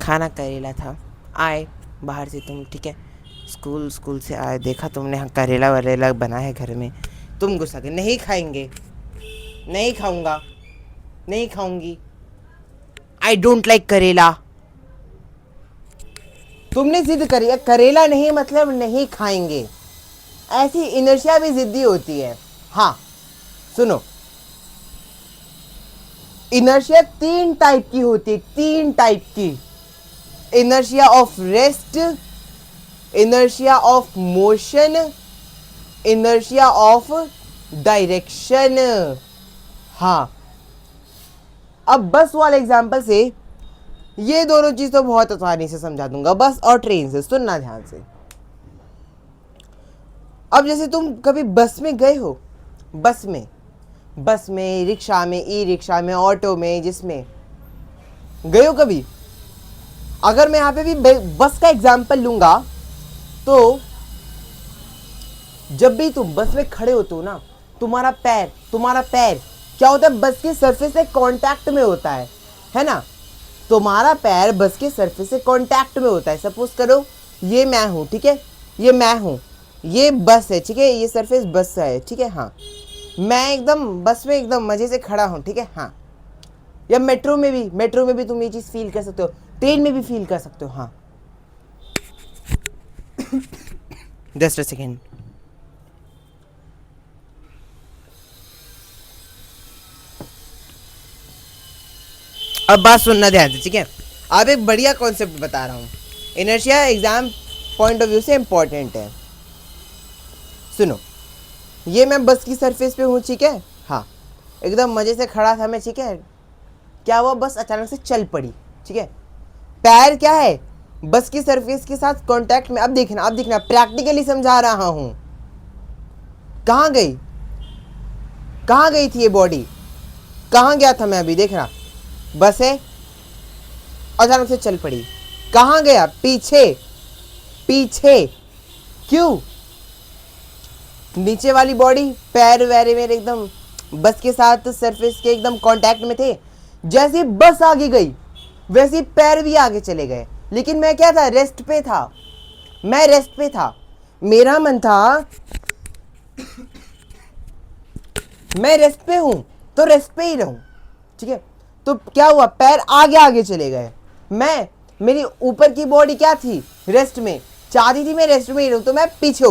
खाना करेला था। आए बाहर से तुम, ठीक है, स्कूल से आए, देखा तुमने हाँ करेला वरेला बना है घर में, तुम गुस्सा कर, नहीं खाएंगे, नहीं खाऊंगा, नहीं खाऊंगी, आई डोंट लाइक करेला। तुमने जिद करी, करेला नहीं मतलब नहीं खाएंगे, ऐसी इनर्शिया भी जिद्दी होती है। हाँ सुनो, इनर्शिया 3 टाइप की होती है, 3 टाइप की, inertia of rest, inertia of motion, inertia of direction. हाँ, अब बस वाले एग्जांपल से ये दोनों चीज तो बहुत आसानी से समझा दूंगा, बस और ट्रेन से, सुनना ध्यान से। अब जैसे तुम कभी बस में गए हो, बस में, रिक्शा में, ई रिक्शा में, ऑटो में, जिसमें गए हो कभी, अगर मैं यहाँ पे भी बस का एग्जाम्पल लूंगा तो जब भी तुम बस में खड़े होते हो ना, तुम्हारा पैर क्या होता है, बस के सरफेस से कांटेक्ट में होता है ना, तुम्हारा पैर बस के सरफेस से कांटेक्ट में होता है। सपोज करो ये मैं हूँ, ठीक है, ये मैं हूँ, ये बस है, ठीक है, ये सरफेस बस है, ठीक है, हाँ, मैं एकदम बस में एकदम मजे से खड़ा हूँ, ठीक है, हाँ, या मेट्रो में भी तुम ये चीज फील कर सकते हो, ट्रेन में भी फील कर सकते हो। हाँ जस्ट अ सेकेंड। अब बात सुनना ध्यान से, ठीक है, अब एक बढ़िया कॉन्सेप्ट बता रहा हूँ, inertia exam point of view से इंपॉर्टेंट है। सुनो, ये मैं बस की सरफेस पे हूँ, ठीक है, हाँ, एकदम मजे से खड़ा था मैं, ठीक है, क्या हुआ, बस अचानक से चल पड़ी, ठीक है, पैर क्या है, बस की सरफेस के साथ कांटेक्ट में। अब देखना प्रैक्टिकली समझा रहा हूं, कहां गई थी ये बॉडी, कहां गया था मैं, अभी देखना, बस है, अचानक से चल पड़ी, कहां गया, पीछे, क्यों, नीचे वाली बॉडी, पैर वैरे मेरे एकदम बस के साथ सरफेस के एकदम कांटेक्ट में थे, जैसे बस आगे गई वैसे पैर भी आगे चले गए, लेकिन मैं क्या था, रेस्ट पे था, मेरा मन था मैं रेस्ट पे हूं तो रेस्ट पे ही रहूं, ठीक है, तो क्या हुआ, पैर आगे चले गए, मेरी ऊपर की बॉडी क्या थी, रेस्ट में, चाहती थी मैं रेस्ट में ही रहूं, तो मैं पीछे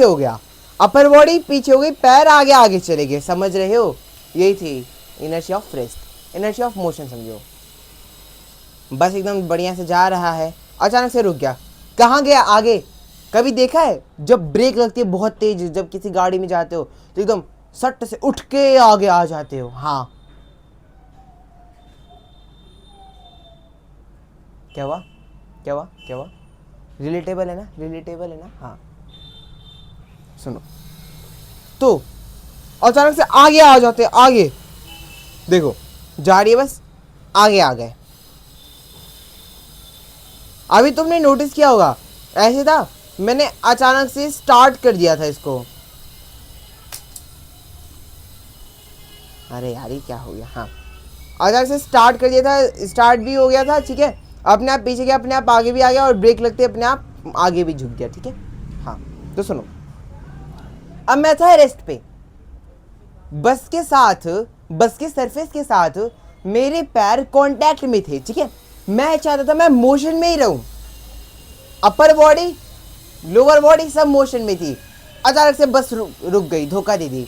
हो गया, अपर बॉडी पीछे हो गई, पैर आगे चले गए, समझ रहे हो, यही थी inertia of rest, inertia of motion समझो। बस एकदम बढ़िया से जा रहा है, अचानक से रुक गया, कहाँ गया, आगे। कभी देखा है जब ब्रेक लगती है बहुत तेज, जब किसी गाड़ी में जाते हो तो एकदम सट से उठ के आगे आ जाते हो, हाँ, क्या हुआ, रिलेटेबल है ना, हाँ, सुनो, तो अचानक से आगे आ जाते, आगे देखो जा रही है बस, आगे आ गए। अभी तुमने नोटिस किया होगा, ऐसे था, मैंने अचानक से स्टार्ट कर दिया था इसको, अरे यार ये क्या हो गया, हाँ, अचानक से स्टार्ट कर दिया था, स्टार्ट भी हो गया था, ठीक है, अपने आप पीछे गया, अपने आप आगे भी आ गया, और ब्रेक लगते अपने आप आगे भी झुक गया, ठीक है, हाँ, तो सुनो, अब मैं था रेस्ट पे, बस के सरफेस के साथ मेरे पैर कांटेक्ट में थे, ठीक है, मैं चाहता था मैं मोशन में ही रहूं, अपर बॉडी लोअर बॉडी सब मोशन में थी, अचानक से बस रुक गई, धोखा दे दी।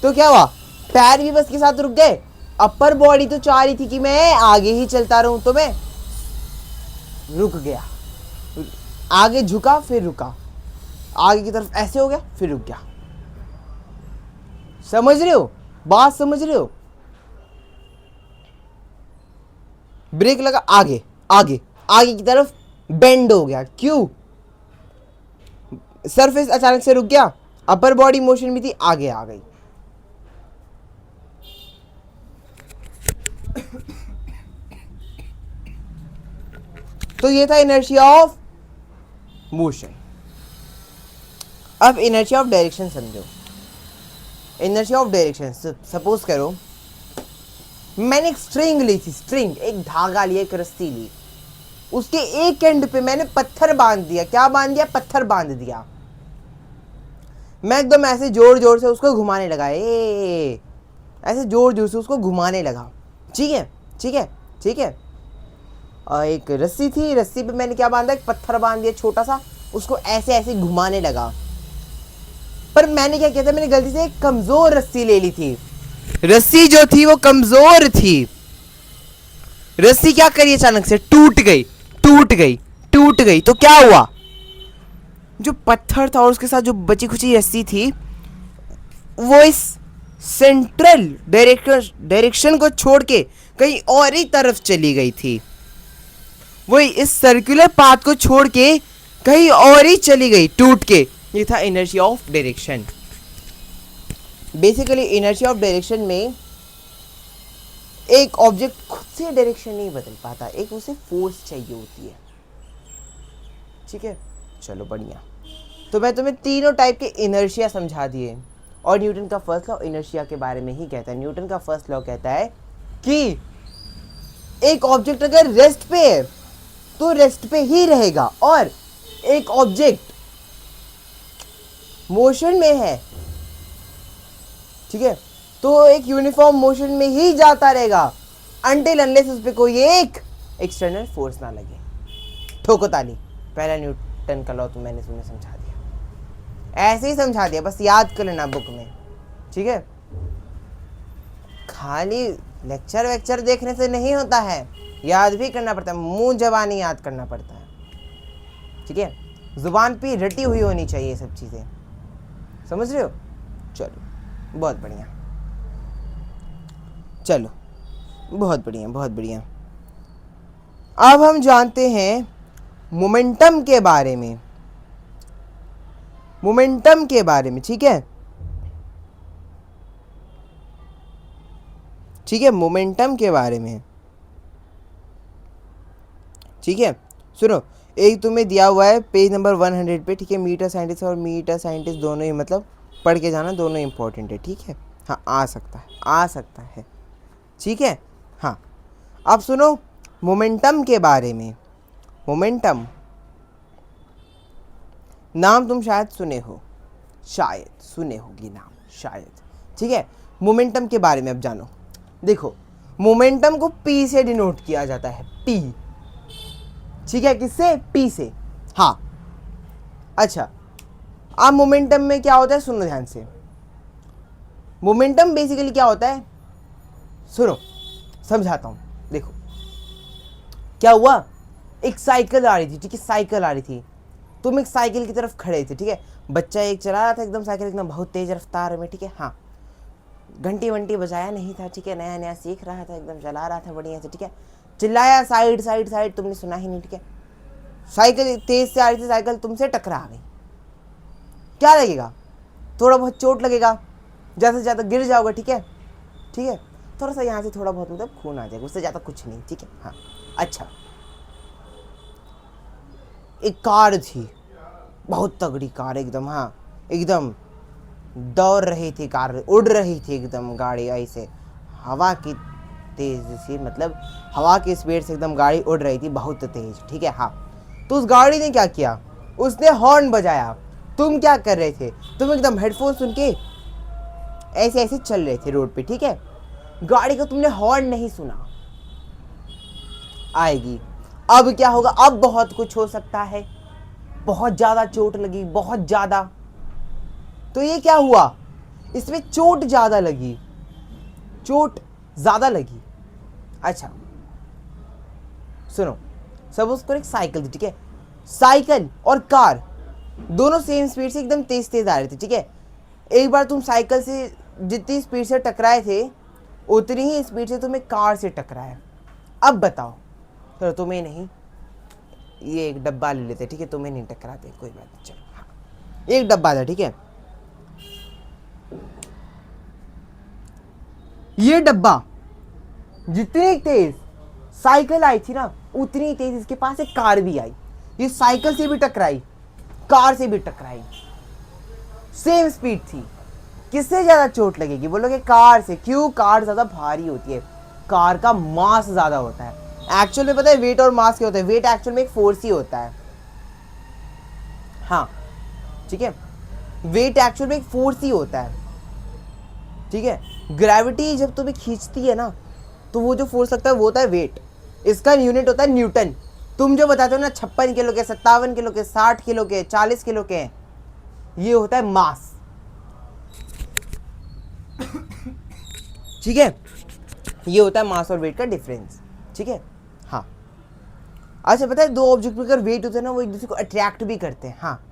तो क्या हुआ, पैर भी बस के साथ रुक गए, अपर बॉडी तो चाह रही थी कि मैं आगे ही चलता रहूं, तो मैं रुक गया, आगे झुका फिर रुका, आगे की तरफ ऐसे हो गया फिर रुक गया। समझ रहे हो बात, समझ रहे हो? ब्रेक लगा, आगे आगे आगे की तरफ बेंड हो गया, क्यों? सरफेस अचानक से रुक गया, अपर बॉडी मोशन में थी, आगे आ गई। तो ये था इनर्शिया ऑफ मोशन। अब इनर्शिया ऑफ डायरेक्शन समझो। इनर्शिया ऑफ डायरेक्शन, सपोज करो मैंने एक स्ट्रिंग ली थी, स्ट्रिंग, एक धागा लिया, एक रस्सी ली, उसके एक एंड पे मैंने पत्थर बांध दिया। क्या बांध दिया? पत्थर बांध दिया। मैं एकदम ऐसे जोर जोर से उसको घुमाने लगा, ऐसे जोर जोर से उसको घुमाने लगा, ठीक है ठीक है ठीक है। और एक रस्सी थी, रस्सी पे मैंने क्या बांधा? एक पत्थर बांध दिया छोटा सा, उसको ऐसे ऐसे घुमाने लगा। पर मैंने क्या किया था, मैंने गलती से एक कमजोर रस्सी ले ली थी। रस्सी जो थी वो कमजोर थी। रस्सी क्या करी, अचानक से टूट गई, टूट गई, टूट गई। तो क्या हुआ, जो पत्थर था और उसके साथ जो बची खुची रस्सी थी वो इस सेंट्रल डायरेक्शन को छोड़ के कहीं और ही तरफ चली गई थी। वो इस सर्कुलर पाथ को छोड़ के कहीं और ही चली गई, टूट के। ये था inertia of direction. Basically inertia of direction में एक ऑब्जेक्ट खुद से डायरेक्शन नहीं बदल पाता, एक उसे फोर्स चाहिए होती है, ठीक है। चलो बढ़िया। तो मैं तुम्हें तीनों टाइप के इनर्शिया समझा दिए, और न्यूटन का फर्स्ट लॉ इनर्शिया के बारे में ही कहता है। न्यूटन का फर्स्ट लॉ कहता है कि एक ऑब्जेक्ट अगर रेस्ट पे है तो रेस्ट पे ही रहेगा, और एक ऑब्जेक्ट मोशन में है, ठीक है, तो एक यूनिफॉर्म मोशन में ही जाता रहेगा अनटिल अनलेस उस पे कोई एक एक्सटर्नल फोर्स ना लगे। ठोको ताली। पहला न्यूटन का लॉ तो मैंने तुम्हें समझा दिया, ऐसे ही समझा दिया, बस याद कर लेना बुक में, ठीक है। खाली लेक्चर वेक्चर देखने से नहीं होता है, याद भी करना पड़ता है, मुंह जबानी याद करना पड़ता है, ठीक है। जुबान पे रटी हुई होनी चाहिए सब चीजें, समझ रहे हो? चलो बहुत बढ़िया, चलो बहुत बढ़िया बहुत बढ़िया। अब हम जानते हैं मोमेंटम के बारे में, मोमेंटम के बारे में, ठीक है ठीक है, मोमेंटम के बारे में, ठीक है। सुनो, एक तुम्हें दिया हुआ है पेज नंबर 100 पे, ठीक है। मीटर साइंटिस्ट और मीटर साइंटिस्ट दोनों ही, मतलब पढ़ के जाना, दोनों इंपॉर्टेंट है, ठीक है। हाँ आ सकता है, आ सकता है, ठीक है। हाँ अब सुनो मोमेंटम के बारे में। मोमेंटम नाम तुम शायद सुने हो, शायद सुने होगी नाम, शायद, ठीक है। मोमेंटम के बारे में अब जानो। देखो मोमेंटम को पी से डिनोट किया जाता है, पी, ठीक है। किससे? पी से। हाँ अच्छा, अब मोमेंटम में क्या होता है, सुनो ध्यान से। मोमेंटम बेसिकली क्या होता है, सुनो समझाता हूं। देखो क्या हुआ, एक साइकिल आ रही थी, ठीक है, साइकिल आ रही थी, तुम एक साइकिल की तरफ खड़े थे, ठीक है। बच्चा एक चला रहा था एकदम साइकिल, एकदम बहुत तेज रफ्तार में, ठीक है। हाँ घंटी वंटी बजाया नहीं था, ठीक है, नया नया सीख रहा था, एकदम चला रहा था बढ़िया से, ठीक है। चिल्लाया साइड साइड साइड, तुमने सुना ही नहीं, ठीक है। साइकिल तेज से आ रही थी, साइकिल तुमसे टकरा गई, क्या लगेगा? थोड़ा बहुत चोट लगेगा, ज़्यादा से ज़्यादा गिर जाओगे, ठीक है ठीक है। थोड़ा सा यहाँ से थोड़ा बहुत मतलब खून आ जाएगा, उससे ज़्यादा कुछ नहीं, ठीक है। हाँ अच्छा, एक कार थी, बहुत तगड़ी कार एकदम, हाँ एकदम दौड़ रही थी कार, उड़ रही थी एकदम गाड़ी, ऐसे हवा की तेज सी, मतलब हवा की स्पीड से एकदम गाड़ी उड़ रही थी, बहुत तेज, ठीक है। हाँ तो उस गाड़ी ने क्या किया, उसने हॉर्न बजाया। तुम क्या कर रहे थे? तुम एकदम हेडफोन सुन के ऐसे ऐसे चल रहे थे रोड पे, ठीक है। गाड़ी का तुमने हॉर्न नहीं सुना, आएगी। अब क्या होगा, अब बहुत कुछ हो सकता है, बहुत ज्यादा चोट लगी, बहुत ज्यादा। तो ये क्या हुआ, इसमें चोट ज्यादा लगी, चोट ज्यादा लगी। अच्छा सुनो, सब उसको एक साइकिल थी, ठीक है, साइकिल और कार दोनों सेम स्पीड से एकदम तेज तेज आ रहे थे, ठीक है। एक बार तुम साइकिल से जितनी स्पीड से टकराए थे उतनी ही स्पीड से तुम्हें कार से टकराया। अब बताओ, चलो तुम्हें नहीं, ये एक डब्बा ले लेते, ठीक है, तुम्हें नहीं टकराते, कोई बात नहीं, चलो हाँ। एक डब्बा था, ठीक है, ये डब्बा जितनी तेज साइकिल आई थी ना उतनी तेज इसके पास एक कार भी आई। ये साइकिल से भी टकराई, कार से भी टकराई, सेम स्पीड थी। किससे ज्यादा चोट लगेगी, बोलोगे कार से। क्यों, कार ज्यादा भारी होती है, कार का मास ज्यादा होता है। एक्चुअल में पता है वेट और मास क्या होता है, वेट एक्चुअल में एक फोर्स ही होता है, हाँ ठीक है, वेट एक्चुअल में एक फोर्स ही होता है, ठीक है। ग्रेविटी जब तुम्हें खींचती है ना तो वो जो फोर्स लगता है वो होता है वेट, इसका यूनिट होता है न्यूटन। तुम जो बताते हो ना 56 किलो के, 57 किलो के, 60 किलो के, 40 किलो के, ये होता है मास, ठीक है, ये होता है मास और वेट का डिफरेंस, ठीक है हाँ। अच्छा पता है दो ऑब्जेक्ट अगर वेट होते हैं ना वो एक दूसरे को अट्रैक्ट भी करते हैं, हाँ।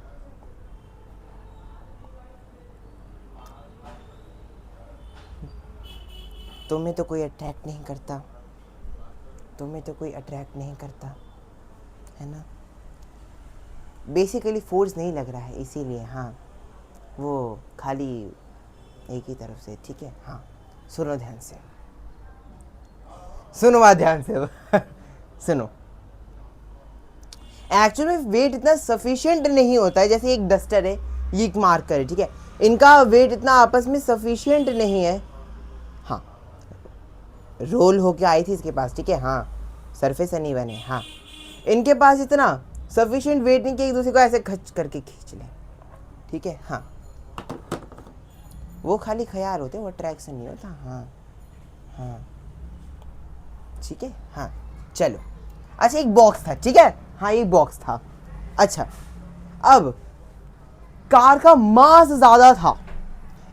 तुम्हें तो कोई अट्रैक्ट नहीं करता, तुम्हें तो कोई अट्रैक्ट नहीं करता है ना, बेसिकली फोर्स नहीं लग रहा है इसीलिए, हाँ वो खाली एक ही तरफ से, ठीक है हाँ। सुनो ध्यान से, सुनो बात ध्यान से सुनो, एक्चुअल में वेट इतना सफिशिएंट नहीं होता है, जैसे एक डस्टर है, ये एक मार्कर है, ठीक है, इनका वेट इतना आपस में सफिशिएंट नहीं है, हाँ रोल होके आई थी इसके पास, ठीक है हाँ, सरफेस नहीं बने, हाँ इनके पास इतना सफिशिएंट वेट नहीं कि एक दूसरे को ऐसे खच करके खींच ले, ठीक है हाँ। वो खाली ख्याल होते हैं, वो अट्रैक्शन नहीं होता, हाँ हाँ ठीक है हाँ। चलो अच्छा एक बॉक्स था, ठीक है हाँ एक बॉक्स था। अच्छा अब कार का मास ज्यादा था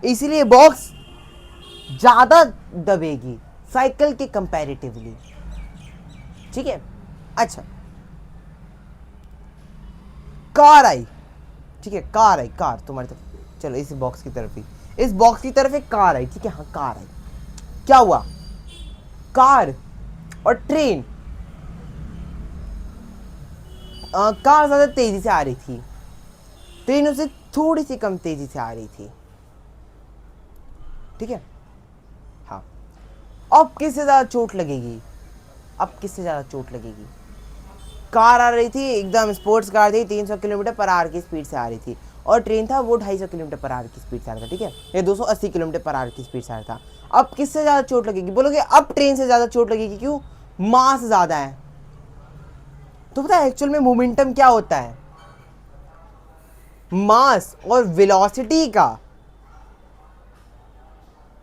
इसीलिए बॉक्स ज्यादा दबेगी साइकिल के कंपैरेटिवली, ठीक है। अच्छा कार आई, ठीक है कार आई, कार तुम्हारी तरफ, चलो इस बॉक्स की तरफ ही, इस बॉक्स की तरफ एक कार आई, ठीक है हाँ कार आई। क्या हुआ, कार और ट्रेन, कार ज्यादा तेजी से आ रही थी, ट्रेन उससे थोड़ी सी कम तेजी से आ रही थी, ठीक है हाँ। अब किससे ज्यादा चोट लगेगी, अब किससे ज्यादा चोट लगेगी, कार आ रही थी एकदम स्पोर्ट्स कार थी, 300 किलोमीटर पर आवर की स्पीड से आ रही थी, और ट्रेन था वो 250 किलोमीटर पर आवर की स्पीड से आ रहा था, ठीक है ये 280 किलोमीटर पर आवर की स्पीड से आ रहा था। अब किससे ज्यादा चोट लगेगी, बोलोगे अब ट्रेन से ज्यादा चोट लगेगी, क्यों, मास ज्यादा है। तो पता है एक्चुअल में मोमेंटम क्या होता है, मास और वेलोसिटी का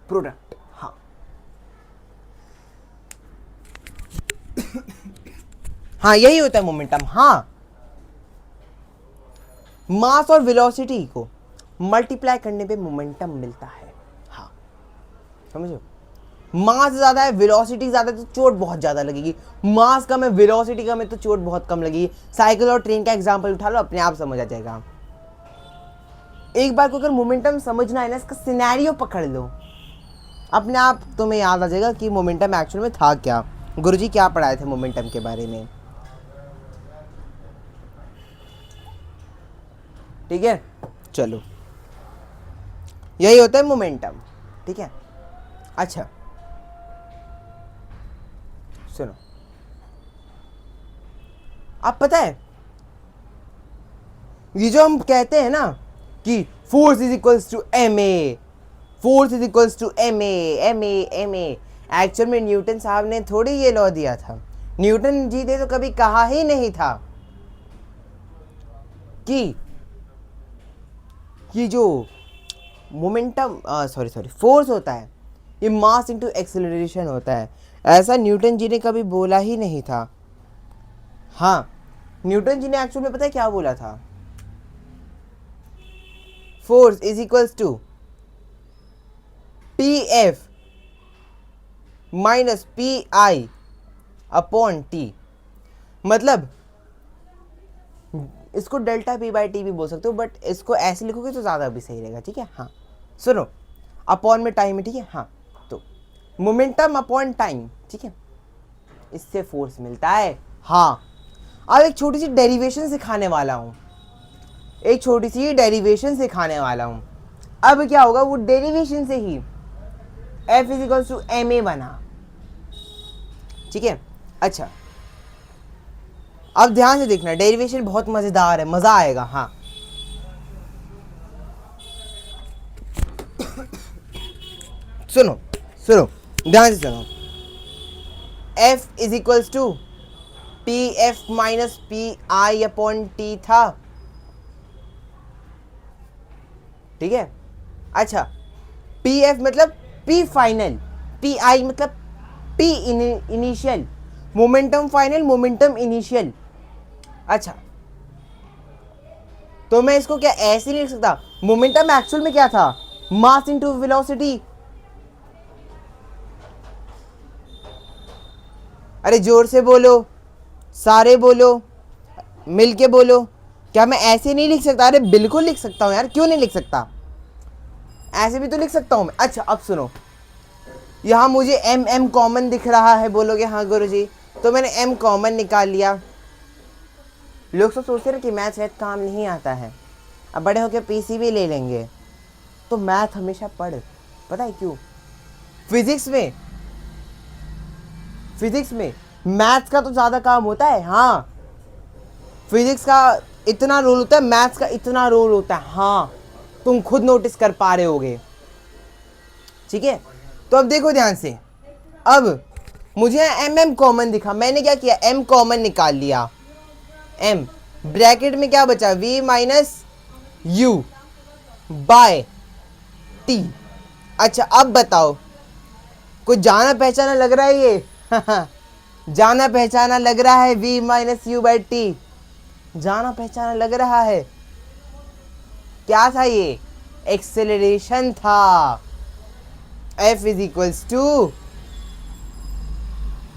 प्रोडक्ट, हाँ हाँ यही होता है मोमेंटम, हाँ मास और वेलोसिटी को मल्टीप्लाई करने पे मोमेंटम मिलता है, हाँ समझो। मास ज्यादा है वेलोसिटी ज्यादा है तो चोट बहुत ज्यादा लगेगी, मास कम है वेलोसिटी कम है तो चोट बहुत कम लगेगी। साइकिल और ट्रेन का एग्जांपल उठा लो, अपने आप समझ आ जाएगा। एक बार को अगर मोमेंटम समझना है ना, इसका सिनेरियो पकड़ लो, अपने आप तुम्हें याद आ जाएगा कि मोमेंटम एक्चुअल में था क्या, गुरुजी क्या पढ़ाए थे मोमेंटम के बारे में, ठीक है चलो यही होता है मोमेंटम, ठीक है। अच्छा सुनो, आप पता है ये जो हम कहते हैं ना कि force is equals to m a, force is equals to m a, m a m a, actual में न्यूटन साहब ने थोड़ी ये लॉ दिया था, न्यूटन जी ने तो कभी कहा ही नहीं था कि ये जो मोमेंटम सॉरी फोर्स होता है ये मास इंटू एक्सेलरेशन होता है। ऐसा न्यूटन जी ने कभी बोला ही नहीं था। हाँ, न्यूटन जी ने एक्चुअल में पता है क्या बोला था? Force is equals to p f minus p i upon t. मतलब इसको डेल्टा पी बाई टी भी बोल सकते हो, बट इसको ऐसे लिखोगे तो ज़्यादा भी सही रहेगा, ठीक है। हाँ सुनो, अपॉन में टाइम है, ठीक है। हाँ, तो मोमेंटम अपॉन टाइम, ठीक है, इससे फोर्स मिलता है। हाँ, अब एक छोटी सी डेरिवेशन सिखाने वाला हूँ, एक छोटी सी डेरिवेशन सिखाने वाला हूँ। अब क्या होगा, वो डेरिवेशन से ही F is equal to m a बना, ठीक है। अच्छा, अब ध्यान से देखना, डेरिवेशन बहुत मजेदार है, मजा आएगा। हाँ, सुनो सुनो, ध्यान से सुनो। F is equals to p f minus p i upon t था, ठीक है। अच्छा, पी एफ मतलब पी फाइनल, पी आई मतलब p initial, momentum final, momentum initial. अच्छा, तो मैं इसको क्या ऐसे नहीं लिख सकता? मोमेंटम एक्चुअल में क्या था? Mass into velocity. अरे जोर से बोलो, सारे बोलो, मिलके बोलो। क्या मैं ऐसे नहीं लिख सकता? अरे बिल्कुल लिख सकता हूं यार, क्यों नहीं लिख सकता? ऐसे भी तो लिख सकता हूं मैं। अच्छा, अब सुनो, यहां मुझे एम एम कॉमन दिख रहा है, बोलोगे हाँ गुरुजी, तो मैंने एम कॉमन निकाल लिया। लोग तो सोचते रहे कि मैथ शायद काम नहीं आता है, अब बड़े होकर पीसी भी ले लेंगे। तो मैथ हमेशा पढ़, पता है क्यों? फिजिक्स में मैथ्स का तो ज़्यादा काम होता है। हाँ, फिजिक्स का इतना रोल होता है, मैथ्स का इतना रोल होता है। हाँ, तुम खुद नोटिस कर पा रहे होगे, ठीक है। तो अब देखो ध्यान से, अब मुझे एम एम कॉमन दिखा, मैंने क्या किया, एम कॉमन निकाल लिया। एम ब्रैकेट में क्या बचा, v minus u by t. अच्छा, अब बताओ, कुछ जाना पहचाना लग रहा है ये? जाना पहचाना लग रहा है, v minus you by T, जाना पहचाना लग रहा है। क्या था ये? एक्सेलरेशन था। F is equals to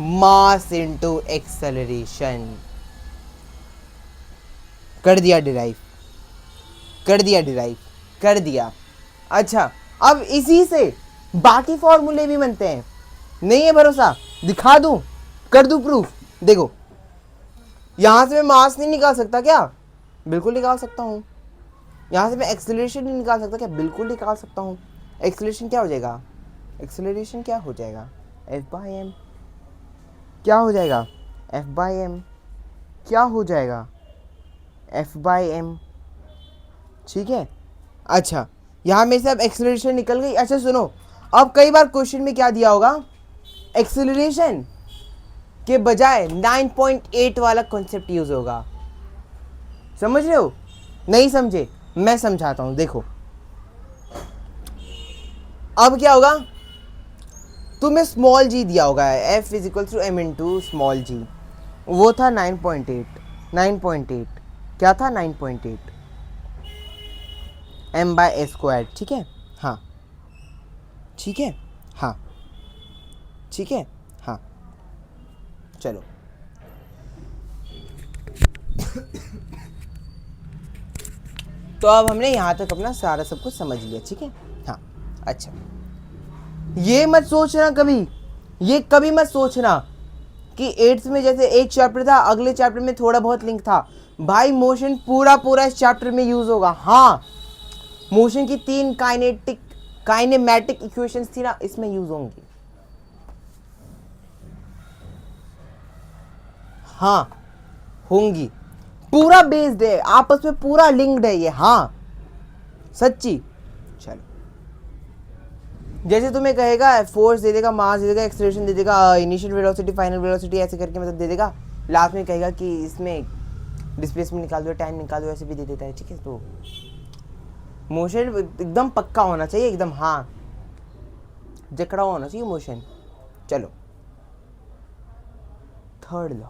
mass into acceleration. कर दिया डिराइव, कर दिया डिराइव, कर दिया। अच्छा, अब इसी से बाकी फॉर्मूले भी बनते हैं। नहीं है भरोसा? दिखा दूं, कर दूं प्रूफ। देखो, यहां से मैं मास नहीं निकाल सकता क्या? बिल्कुल निकाल सकता हूं। यहां से मैं एक्सेलरेशन नहीं निकाल सकता क्या? बिल्कुल निकाल सकता हूं। एक्सेलरेशन क्या हो जाएगा? एक्सेलरेशन क्या हो जाएगा? F by m. क्या हो जाएगा? F by m. क्या हो जाएगा? F बाई एम, ठीक है। अच्छा, यहाँ मेरे से अब एक्सेलरेशन निकल गई। अच्छा सुनो, अब कई बार क्वेश्चन में क्या दिया होगा, एक्सेलरेशन के बजाय 9.8 वाला कॉन्सेप्ट यूज होगा। समझ रहे हो? नहीं समझे? मैं समझाता हूं, देखो। अब क्या होगा, तुम्हें स्मॉल जी दिया होगा, F is equal to m into small g, वो था 9.8। 9.8 क्या था? 9.8 m बाय ए स्क्वायर, ठीक है। हाँ, ठीक है। हाँ, ठीक है। हाँ, चलो। तो अब हमने यहाँ तक अपना सारा सब कुछ समझ लिया, ठीक है। हाँ, अच्छा, ये मत सोचना कभी, ये कभी मत सोचना कि एट्थ में जैसे एक चैप्टर था, अगले चैप्टर में थोड़ा बहुत लिंक था। भाई मोशन पूरा पूरा इस चैप्टर में यूज होगा। हाँ, मोशन की 3 काइनेमैटिक इक्वेशंस थी ना, इसमें यूज होंगी। हाँ, होंगी। पूरा बेस्ड है, आपस में पूरा लिंक्ड है ये। हाँ, सच्ची। चलो, जैसे तुम्हें कहेगा फोर्स दे देगा, मास दे देगा, एक्सेलरेशन दे देगा, इनिशियल वेलोसिटी, फाइनल वेलोसिटी, ऐसे करके मतलब दे देगा। लास्ट में कहेगा कि इसमें डिस्प्लेसमेंट निकाल दो, टाइम निकाल दो, ऐसे भी दे देता है, ठीक है। तो मोशन एकदम पक्का होना चाहिए, एकदम। हाँ, जकड़ा होना चाहिए मोशन। चलो थर्ड लॉ।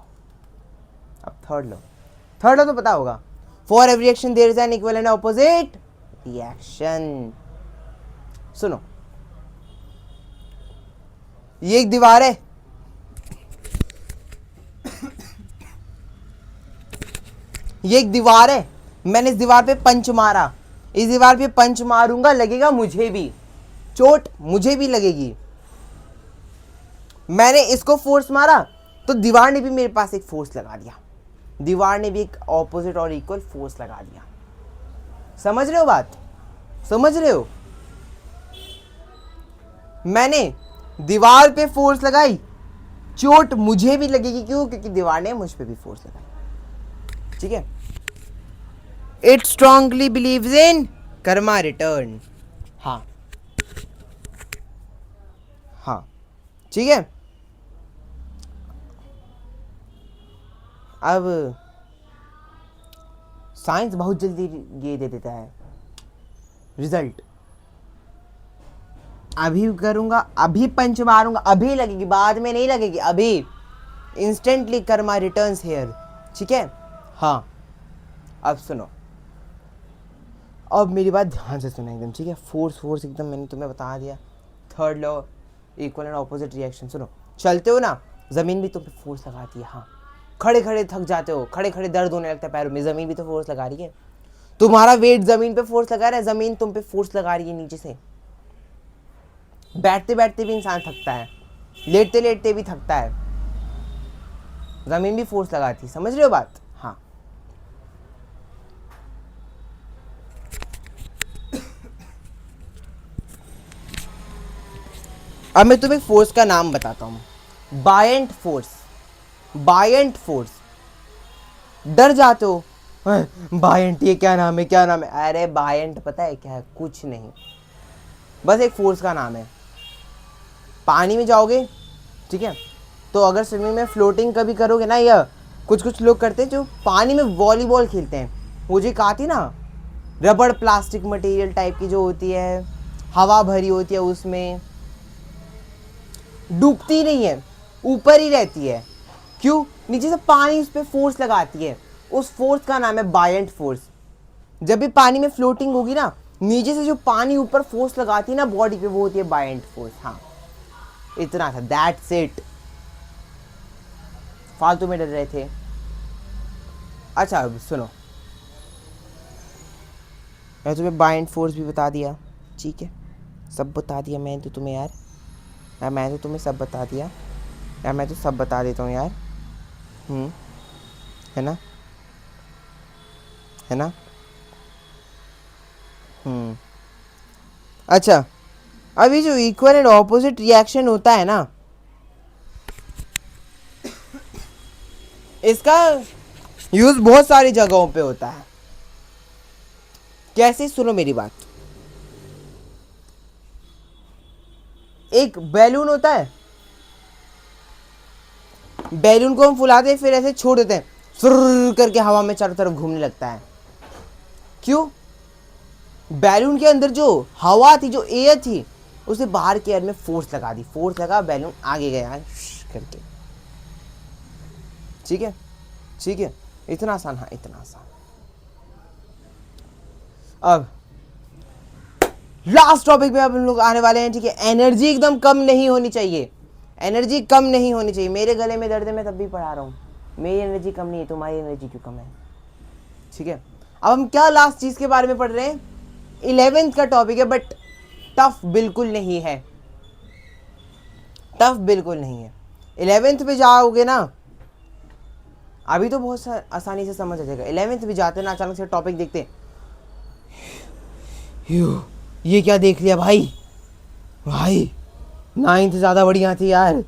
अब थर्ड लॉ तो पता होगा, for every reaction there is an equal and opposite reaction. सुनो, ये एक दीवार है, ये एक दीवार है, मैंने इस दीवार पे पंच मारा, इस दीवार पे पंच मारूंगा, लगेगा मुझे भी चोट, मुझे भी लगेगी। मैंने इसको फोर्स मारा तो दीवार ने भी मेरे पास एक फोर्स लगा दिया, दीवार ने भी एक ऑपोजिट और इक्वल फोर्स लगा दिया। समझ रहे हो बात, समझ रहे हो? मैंने दीवार पे फोर्स लगाई, चोट मुझे भी लगेगी, क्यों? क्योंकि दीवार ने मुझ पे भी फोर्स लगाई। ठीक है, it strongly believes in Karma return. हाँ हाँ, ठीक है। अब साइंस बहुत जल्दी ये दे देता है रिजल्ट। अभी करूंगा, अभी पंच मारूंगा, अभी लगेगी, बाद में नहीं लगेगी, अभी इंस्टेंटली कर्मा रिटर्न्स हियर। ठीक है, हाँ। अब सुनो, अब मेरी बात ध्यान से सुना एकदम, ठीक है? फोर्स एकदम मैंने तुम्हें बता दिया। Third law, equal and opposite reaction. सुनो, चलते हो ना, जमीन भी तुम पे फोर्स लगाती है। हाँ, खड़े खड़े थक जाते हो, खड़े खड़े दर्द होने लगता है पैरों में, जमीन भी तो फोर्स लगा रही है। तुम्हारा वेट जमीन पे फोर्स लगा रहा है, जमीन तुम पे फोर्स लगा रही है नीचे से। बैठते बैठते भी इंसान थकता है, लेटते लेटते भी थकता है, जमीन भी फोर्स लगाती है। समझ रहे हो बात? हाँ। अब मैं तुम्हें फोर्स का नाम बताता हूं, बायंट फोर्स। बायंट फोर्स, डर जाते हो, बायंट ये क्या नाम है, क्या नाम है? अरे बायंट पता है क्या है? कुछ नहीं, बस एक फोर्स का नाम है। पानी में जाओगे, ठीक है, तो अगर स्विमिंग में फ्लोटिंग कभी करोगे ना, या कुछ लोग करते हैं जो पानी में वॉलीबॉल खेलते हैं, वो जो आती ना रबड़ प्लास्टिक मटेरियल टाइप की जो होती है, हवा भरी होती है, उसमें डूबती नहीं है, ऊपर ही रहती है। क्यों? नीचे से पानी उस पर फोर्स लगाती है, उस फोर्स का नाम है बायंट फोर्स। जब भी पानी में फ्लोटिंग होगी ना, नीचे से जो पानी ऊपर फोर्स लगाती है ना बॉडी पे, वो होती है बायंट फोर्स। हाँ, इतना था, दैट्स इट। फालतू में डर रहे थे। अच्छा अब सुनो, मैं तुम्हें बायंट फोर्स भी बता दिया, ठीक है, सब बता दिया मैं तो तुम्हें यार, मैं तो तुम्हें सब बता दिया यार, मैं तो सब बता देता हूँ यार। है ना, है ना? अच्छा, अभी जो इक्वल एंड ऑपोजिट रिएक्शन होता है ना, इसका यूज बहुत सारी जगहों पे होता है। कैसे? सुनो मेरी बात। एक बैलून होता है, बैलून को हम फुलाते हैं, फिर ऐसे छोड़ देते हैं, सुर करके हवा में चारों तरफ घूमने लगता है। क्यों? बैलून के अंदर जो हवा थी, जो एयर थी, उसे बाहर के एयर में फोर्स लगा दी, फोर्स लगा, बैलून आगे गया करके। ठीक है, ठीक है, इतना आसान। हाँ, इतना आसान। अब लास्ट टॉपिक पे अब हम लोग आने वाले हैं, ठीक है? एनर्जी एकदम कम नहीं होनी चाहिए, एनर्जी कम नहीं होनी चाहिए। मेरे गले में दर्द है, मैं तब भी पढ़ा रहा हूँ, मेरी एनर्जी कम नहीं है, तुम्हारी एनर्जी क्यों कम है? ठीक है, अब हम क्या लास्ट चीज के बारे में पढ़ रहे हैं? 11th का टॉपिक है, बट टफ बिल्कुल नहीं है, टफ बिल्कुल नहीं है। 11th पे जाओगे ना, अभी तो बहुत आसानी से समझ आ जाएगा। 11th भी जाते ना, अचानक से टॉपिक देखते, ये क्या देख लिया भाई, भाई 9th ज्यादा बढ़िया थी यार।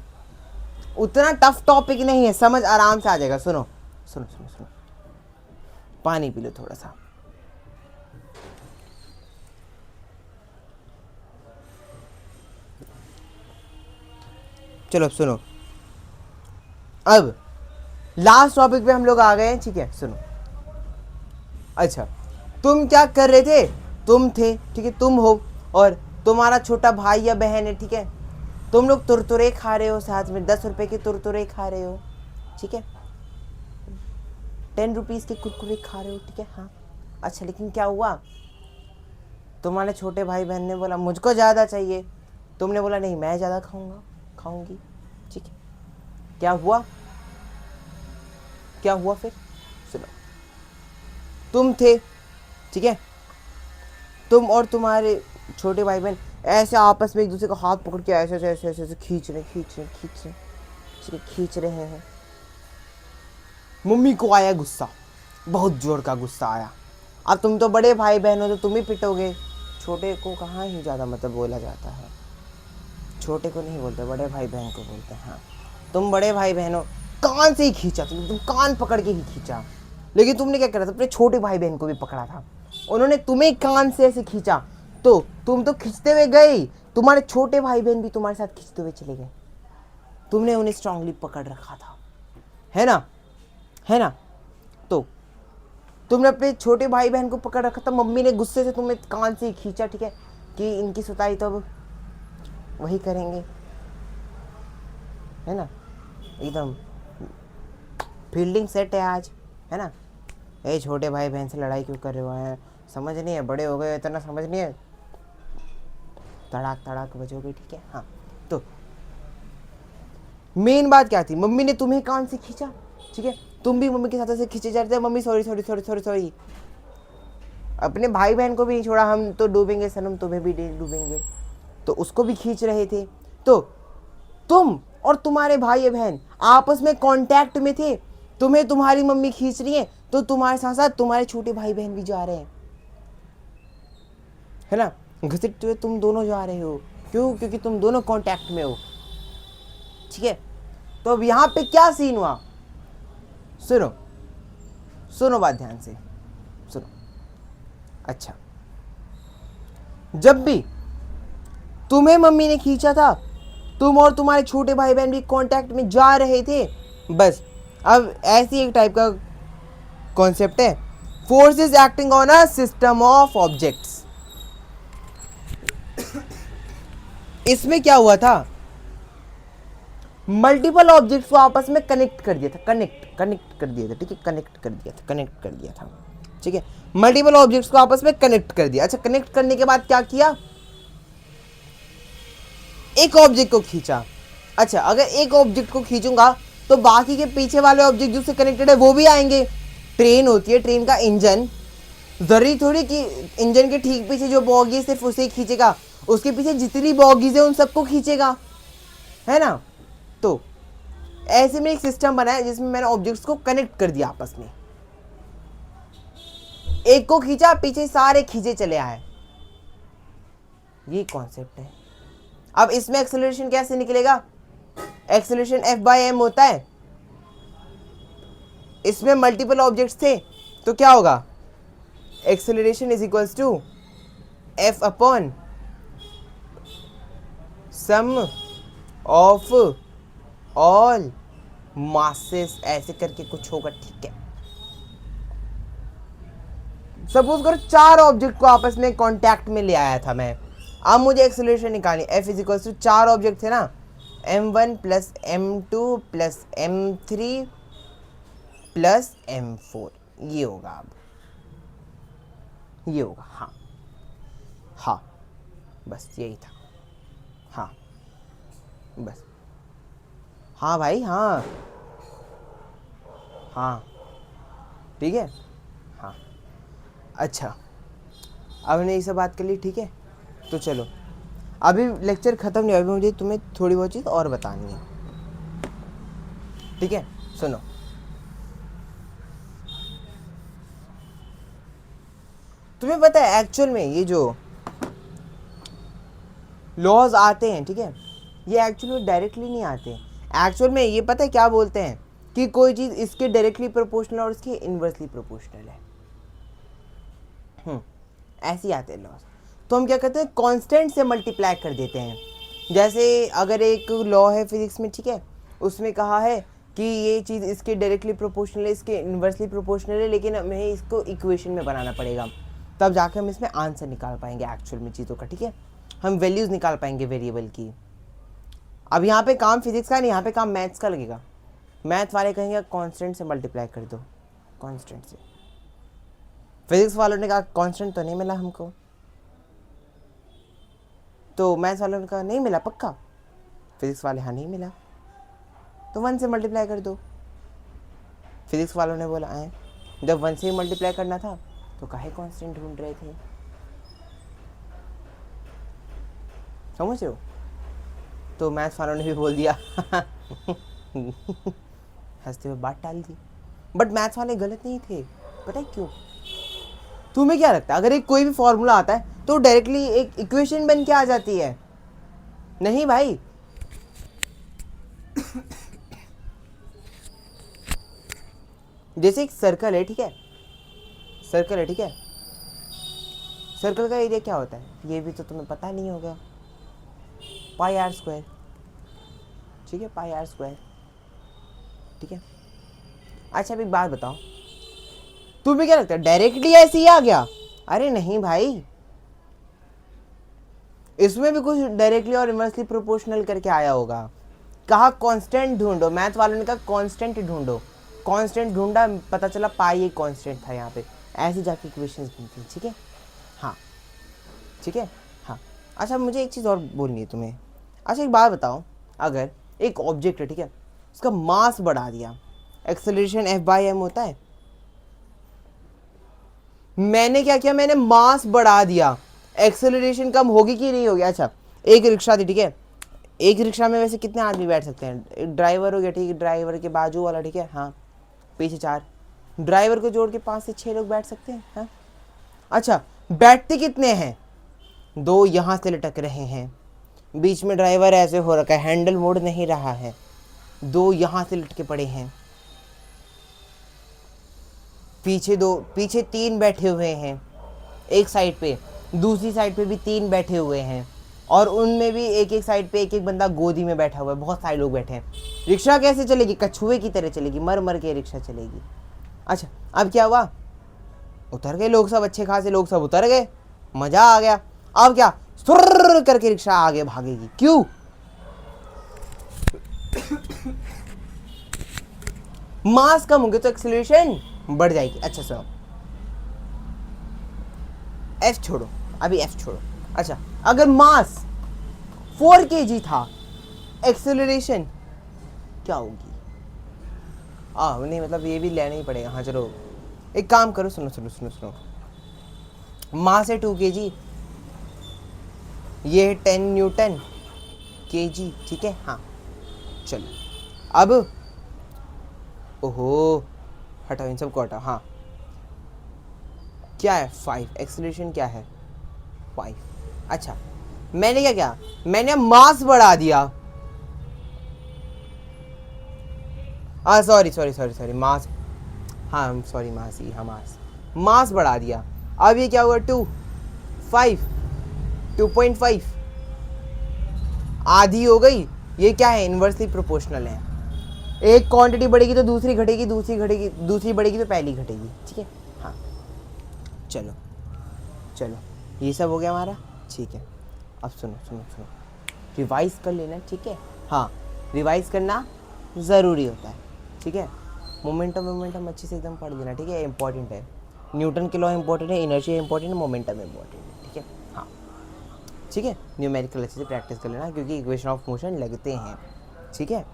उतना टफ टॉपिक नहीं है, समझ आराम से आ जाएगा। सुनो सुनो सुनो सुनो, पानी पी लो थोड़ा सा। चलो सुनो, अब लास्ट टॉपिक पे हम लोग आ गए हैं, ठीक है? सुनो, अच्छा, तुम क्या कर रहे थे? तुम थे, ठीक है, तुम हो, और तुम्हारा छोटा भाई या बहन है, ठीक है, तुम लोग तुरतुरे खा रहे हो, साथ में 10 रुपए के तुरतुरे खा रहे हो, ठीक है, 10 रुपीज़ के कुरकुरे खा रहे हो, ठीक है, हाँ। अच्छा, लेकिन क्या हुआ, तुम्हारे छोटे भाई बहन ने बोला मुझको ज़्यादा चाहिए, तुमने बोला नहीं मैं ज़्यादा खाऊंगी, ठीक है, क्या हुआ, क्या हुआ फिर, सुनो, तुम थे, ठीक है, तुम और तुम्हारे छोटे भाई बहन ऐसे आपस में एक दूसरे का हाथ पकड़ के ऐसे ऐसे ऐसे ऐसे खींच रहे, ठीक है, खींच रहे हैं। मम्मी को आया गुस्सा, बहुत जोर का गुस्सा आया। अब तुम तो बड़े भाई बहन हो तो तुम ही पिटोगे, छोटे को कहाँ ही ज़्यादा मतलब बोला जाता है, छोटे को नहीं बोलते, बड़े भाई बहन को बोलते हैं, हाँ। तुम बड़े भाई बहन हो, कान से ही खींचा, तुम कान पकड़ के ही खींचा, लेकिन तुमने क्या करा था, अपने छोटे भाई बहन को भी पकड़ा था, उन्होंने तुम्हें कान से ऐसे खींचा, तो तुम तो खींचते हुए गए, तुम्हारे छोटे भाई बहन भी तुम्हारे साथ खींचते हुए चले गए, तुमने उन्हें स्ट्रांगली पकड़ रखा था, है ना। तो तुमने अपने छोटे भाई बहन को पकड़ रखा था, मम्मी ने गुस्से से तुम्हें कान से ही खींचा, ठीक है, कि इनकी सुताई तो अब वही करेंगे, है ना, एकदम फील्डिंग सेट है आज, है ना। ए छोटे भाई बहन से लड़ाई क्यों कर रहे हो, हैं समझ नहीं है, बड़े हो गए, इतना समझ नहीं है, तड़ाक तड़ाक बजोगे, ठीक है, हाँ। तो मेन बात क्या थी, मम्मी ने तुम्हें कान से खींचा, ठीक है, तुम भी मम्मी के साथ ऐसे खींचे जा रहे थे, मम्मी सॉरी, अपने भाई बहन को भी नहीं छोड़ा, हम तो डूबेंगे सनम, तुम्हें भी डूबेंगे, तो उसको भी खींच रहे थे, तो तुम और तुम्हारे भाई बहन आपस में कांटेक्ट में थे, तुम्हें तुम्हारी मम्मी खींच रही है, तो तुम्हारे साथ साथ तुम्हारे छोटे भाई बहन भी जा रहे हैं, है ना, घसीटते हुए तुम दोनों जा रहे हो, क्यों, क्योंकि तुम दोनों कांटेक्ट में हो, ठीक है। तो अब यहां पे क्या सीन हुआ, सुनो बात ध्यान से सुनो। अच्छा, जब भी तुम्हें मम्मी ने खींचा था, तुम और तुम्हारे छोटे भाई बहन भी कांटेक्ट में जा रहे थे, बस अब ऐसी एक टाइप का कॉन्सेप्ट है, forces acting on a system of objects. इसमें क्या हुआ था, मल्टीपल ऑब्जेक्ट्स को आपस में कनेक्ट कर दिया था, कनेक्ट कर दिया था, ठीक है, कनेक्ट कर दिया था, ठीक है, मल्टीपल ऑब्जेक्ट्स को आपस में कनेक्ट कर दिया। अच्छा, कनेक्ट करने के बाद क्या किया, एक ऑब्जेक्ट को खींचा। अच्छा, अगर एक ऑब्जेक्ट को खींचूंगा तो बाकी के पीछे वाले ऑब्जेक्ट जिससे कनेक्टेड है वो भी आएंगे। ट्रेन होती है, ट्रेन का इंजन, जरूरी थोड़ी कि इंजन के ठीक पीछे जो बॉगी सिर्फ उसे ही खींचेगा, उसके पीछे जितनी बॉगीज है उन सबको खींचेगा, है ना। तो ऐसे में एक सिस्टम बना है जिसमें मैंने ऑब्जेक्ट्स को कनेक्ट कर दिया आपस में, एक को खींचा, पीछे सारे खींचे चले आए, ये कॉन्सेप्ट है। अब इसमें एक्सेलरेशन कैसे निकलेगा, एक्सेलरेशन F/m होता है, इसमें मल्टीपल ऑब्जेक्ट्स थे तो क्या होगा, acceleration is equals to F upon sum of all masses, ऐसे करके कुछ होगा, ठीक है। सपोज करो 4 ऑब्जेक्ट को आपस में कांटेक्ट में ले आया था मैं, अब मुझे एक्सेलरेशन निकालनी, F is equal to 4 object थे ना, m1 plus m2 plus m3 plus m4, ये होगा, अब ये होगा, हाँ बस यही था, हाँ बस, हाँ भाई, हाँ ठीक है, हाँ। अच्छा, अब हमने ये सब बात कर ली, ठीक है, तो चलो अभी लेक्चर ख़त्म नहीं, अभी मुझे तुम्हें थोड़ी बहुत चीज़ और बतानी है, ठीक है। सुनो, तुम्हें पता है एक्चुअल में ये जो लॉज आते हैं, ठीक है, ये एक्चुअल में डायरेक्टली नहीं आते, एक्चुअल में ये पता है क्या बोलते हैं कि कोई चीज़ इसके डायरेक्टली प्रोपोर्शनल और इसके इन्वर्सली प्रोपोर्शनल है, ऐसे आते हैं लॉज। तो हम क्या करते हैं, कांस्टेंट से मल्टीप्लाई कर देते हैं। जैसे अगर एक लॉ है फिजिक्स में, ठीक है, उसमें कहा है कि ये चीज़ इसके डायरेक्टली प्रोपोर्शनल है, इसके इन्वर्सली प्रोपोर्शनल है, लेकिन हमें इसको इक्वेशन में बनाना पड़ेगा, तब जाकर हम इसमें आंसर निकाल पाएंगे एक्चुअल में चीज़ों का, ठीक है, हम वैल्यूज़ निकाल पाएंगे वेरिएबल की। अब यहाँ पे काम फिजिक्स का नहीं, यहाँ पे काम मैथ्स का लगेगा। मैथ वाले कहेंगे कांस्टेंट से मल्टीप्लाई कर दो, कांस्टेंट से। फिजिक्स वालों ने कहा कांस्टेंट तो नहीं मिला हमको, तो मैथ्स वालों ने कहा नहीं मिला पक्का। फिजिक्स वाले हाँ नहीं मिला, तो 1 से मल्टीप्लाई कर दो। फिजिक्स वालों ने बोला है जब 1 से ही मल्टीप्लाई करना था तो काहे कांस्टेंट ढूंढ रहे थे। समझ रहे हो? तो मैथ्स वालों ने भी बोल दिया हंसते हुए बात टाल दी। बट मैथ्स वाले गलत नहीं थे, पता है क्यों? तुम्हें क्या लगता है अगर एक कोई भी फॉर्मूला आता है तो डायरेक्टली एक इक्वेशन बन के आ जाती है? नहीं भाई। जैसे एक सर्कल है, ठीक है, सर्कल है, ठीक है, सर्कल का एरिया क्या होता है ये भी तो तुम्हें पता नहीं होगा, पाई आर स्क्वायर, ठीक है, पाई आर स्क्वायर, ठीक है। अच्छा अब एक बात बताओ, तुम्हें क्या लगता है डायरेक्टली ऐसे ही आ गया? अरे नहीं भाई, इसमें भी कुछ डायरेक्टली और इनवर्सली प्रोपोर्शनल करके आया होगा। कहा कांस्टेंट ढूंढो, मैथ वालों ने कहा कांस्टेंट ढूंढो, कांस्टेंट ढूंढा, पता चला पाई एक कांस्टेंट था यहाँ पे, ऐसे जाके इक्वेशंस बनती है, ठीक है। हाँ ठीक है, हाँ। अच्छा मुझे एक चीज़ और बोलनी है तुम्हें। अच्छा एक बात बताओ, अगर एक ऑब्जेक्ट है, ठीक है, उसका मास बढ़ा दिया, एक्सेलरेशन F/m होता है। मैंने क्या किया, मैंने मास बढ़ा दिया, एक्सेलरेशन कम होगी कि नहीं होगी? अच्छा एक रिक्शा थी, ठीक है, एक रिक्शा में वैसे कितने आदमी बैठ सकते हैं? एक ड्राइवर हो गया, ठीक है, ड्राइवर के बाजू वाला, ठीक है, हाँ, पीछे 4, ड्राइवर को जोड़ के 5 से 6 लोग बैठ सकते हैं, हाँ। अच्छा बैठते कितने हैं? 2 यहाँ से लटक रहे हैं, बीच में ड्राइवर ऐसे हो रखा है, हैंडल मोड़ नहीं रहा है, 2 यहाँ से लटके पड़े हैं, पीछे 3 बैठे हुए हैं एक साइड पे, दूसरी साइड पे भी 3 बैठे हुए हैं, और उनमें भी एक एक साइड पे एक एक बंदा गोदी में बैठा हुआ है, बहुत सारे लोग बैठे हैं। रिक्शा कैसे चलेगी? कछुए की तरह चलेगी, मर मर के रिक्शा चलेगी। अच्छा अब क्या हुआ, उतर गए लोग सब, अच्छे खासे लोग सब उतर गए, मजा आ गया। अब क्या, सुर करके रिक्शा आगे भागेगी, क्यों? मास कम होंगे तो एक्सेलरेशन बढ़ जाएगी। अच्छा सुनो, एफ छोड़ो, अभी एफ छोड़ो। अच्छा अगर मास 4 kg था, एक्सेलरेशन क्या होगी? नहीं मतलब ये भी लेना ही पड़ेगा। हाँ चलो एक काम करो, सुनो सुनो सुनो सुनो, मास है 2 kg, ये है 10 न्यूटन kg, ठीक है, हाँ चलो। अब ओहो हटाओ, इन सबको हटाओ, हाँ क्या है 5, एक्सेलरेशन क्या है 5। अच्छा मैंने क्या किया, मैंने मास बढ़ा दिया, सॉरी मास, हाँ सॉरी मास ही, हाँ मास बढ़ा दिया। अब ये क्या हुआ 2.5 आधी हो गई। ये क्या है, इनवर्सली प्रोपोर्शनल है, एक क्वांटिटी बढ़ेगी तो दूसरी घटेगी, दूसरी बढ़ेगी तो पहली घटेगी, ठीक है, हाँ चलो ये सब हो गया हमारा, ठीक है। अब सुनो रिवाइज कर लेना, ठीक है, हाँ रिवाइज करना ज़रूरी होता है, ठीक है। मोमेंटम अच्छे से एकदम पढ़ लेना, ठीक है, इंपॉर्टेंट है। न्यूटन के लॉ इंपॉर्टेंट है, इनर्शिया इंपॉर्टेंट है, मोमेंटम इंपॉर्टेंट है, ठीक है, हाँ ठीक है। न्यूमेरिकल अच्छे से प्रैक्टिस कर लेना क्योंकि इक्वेशन ऑफ मोशन लगते हैं, ठीक है।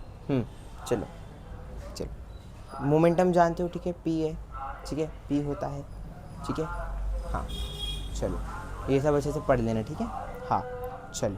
चलो मोमेंटम जानते हो, ठीक है, पी है, ठीक है, पी होता है, ठीक है, हाँ चलो ये सब अच्छे से पढ़ लेना, ठीक है, हाँ चलो।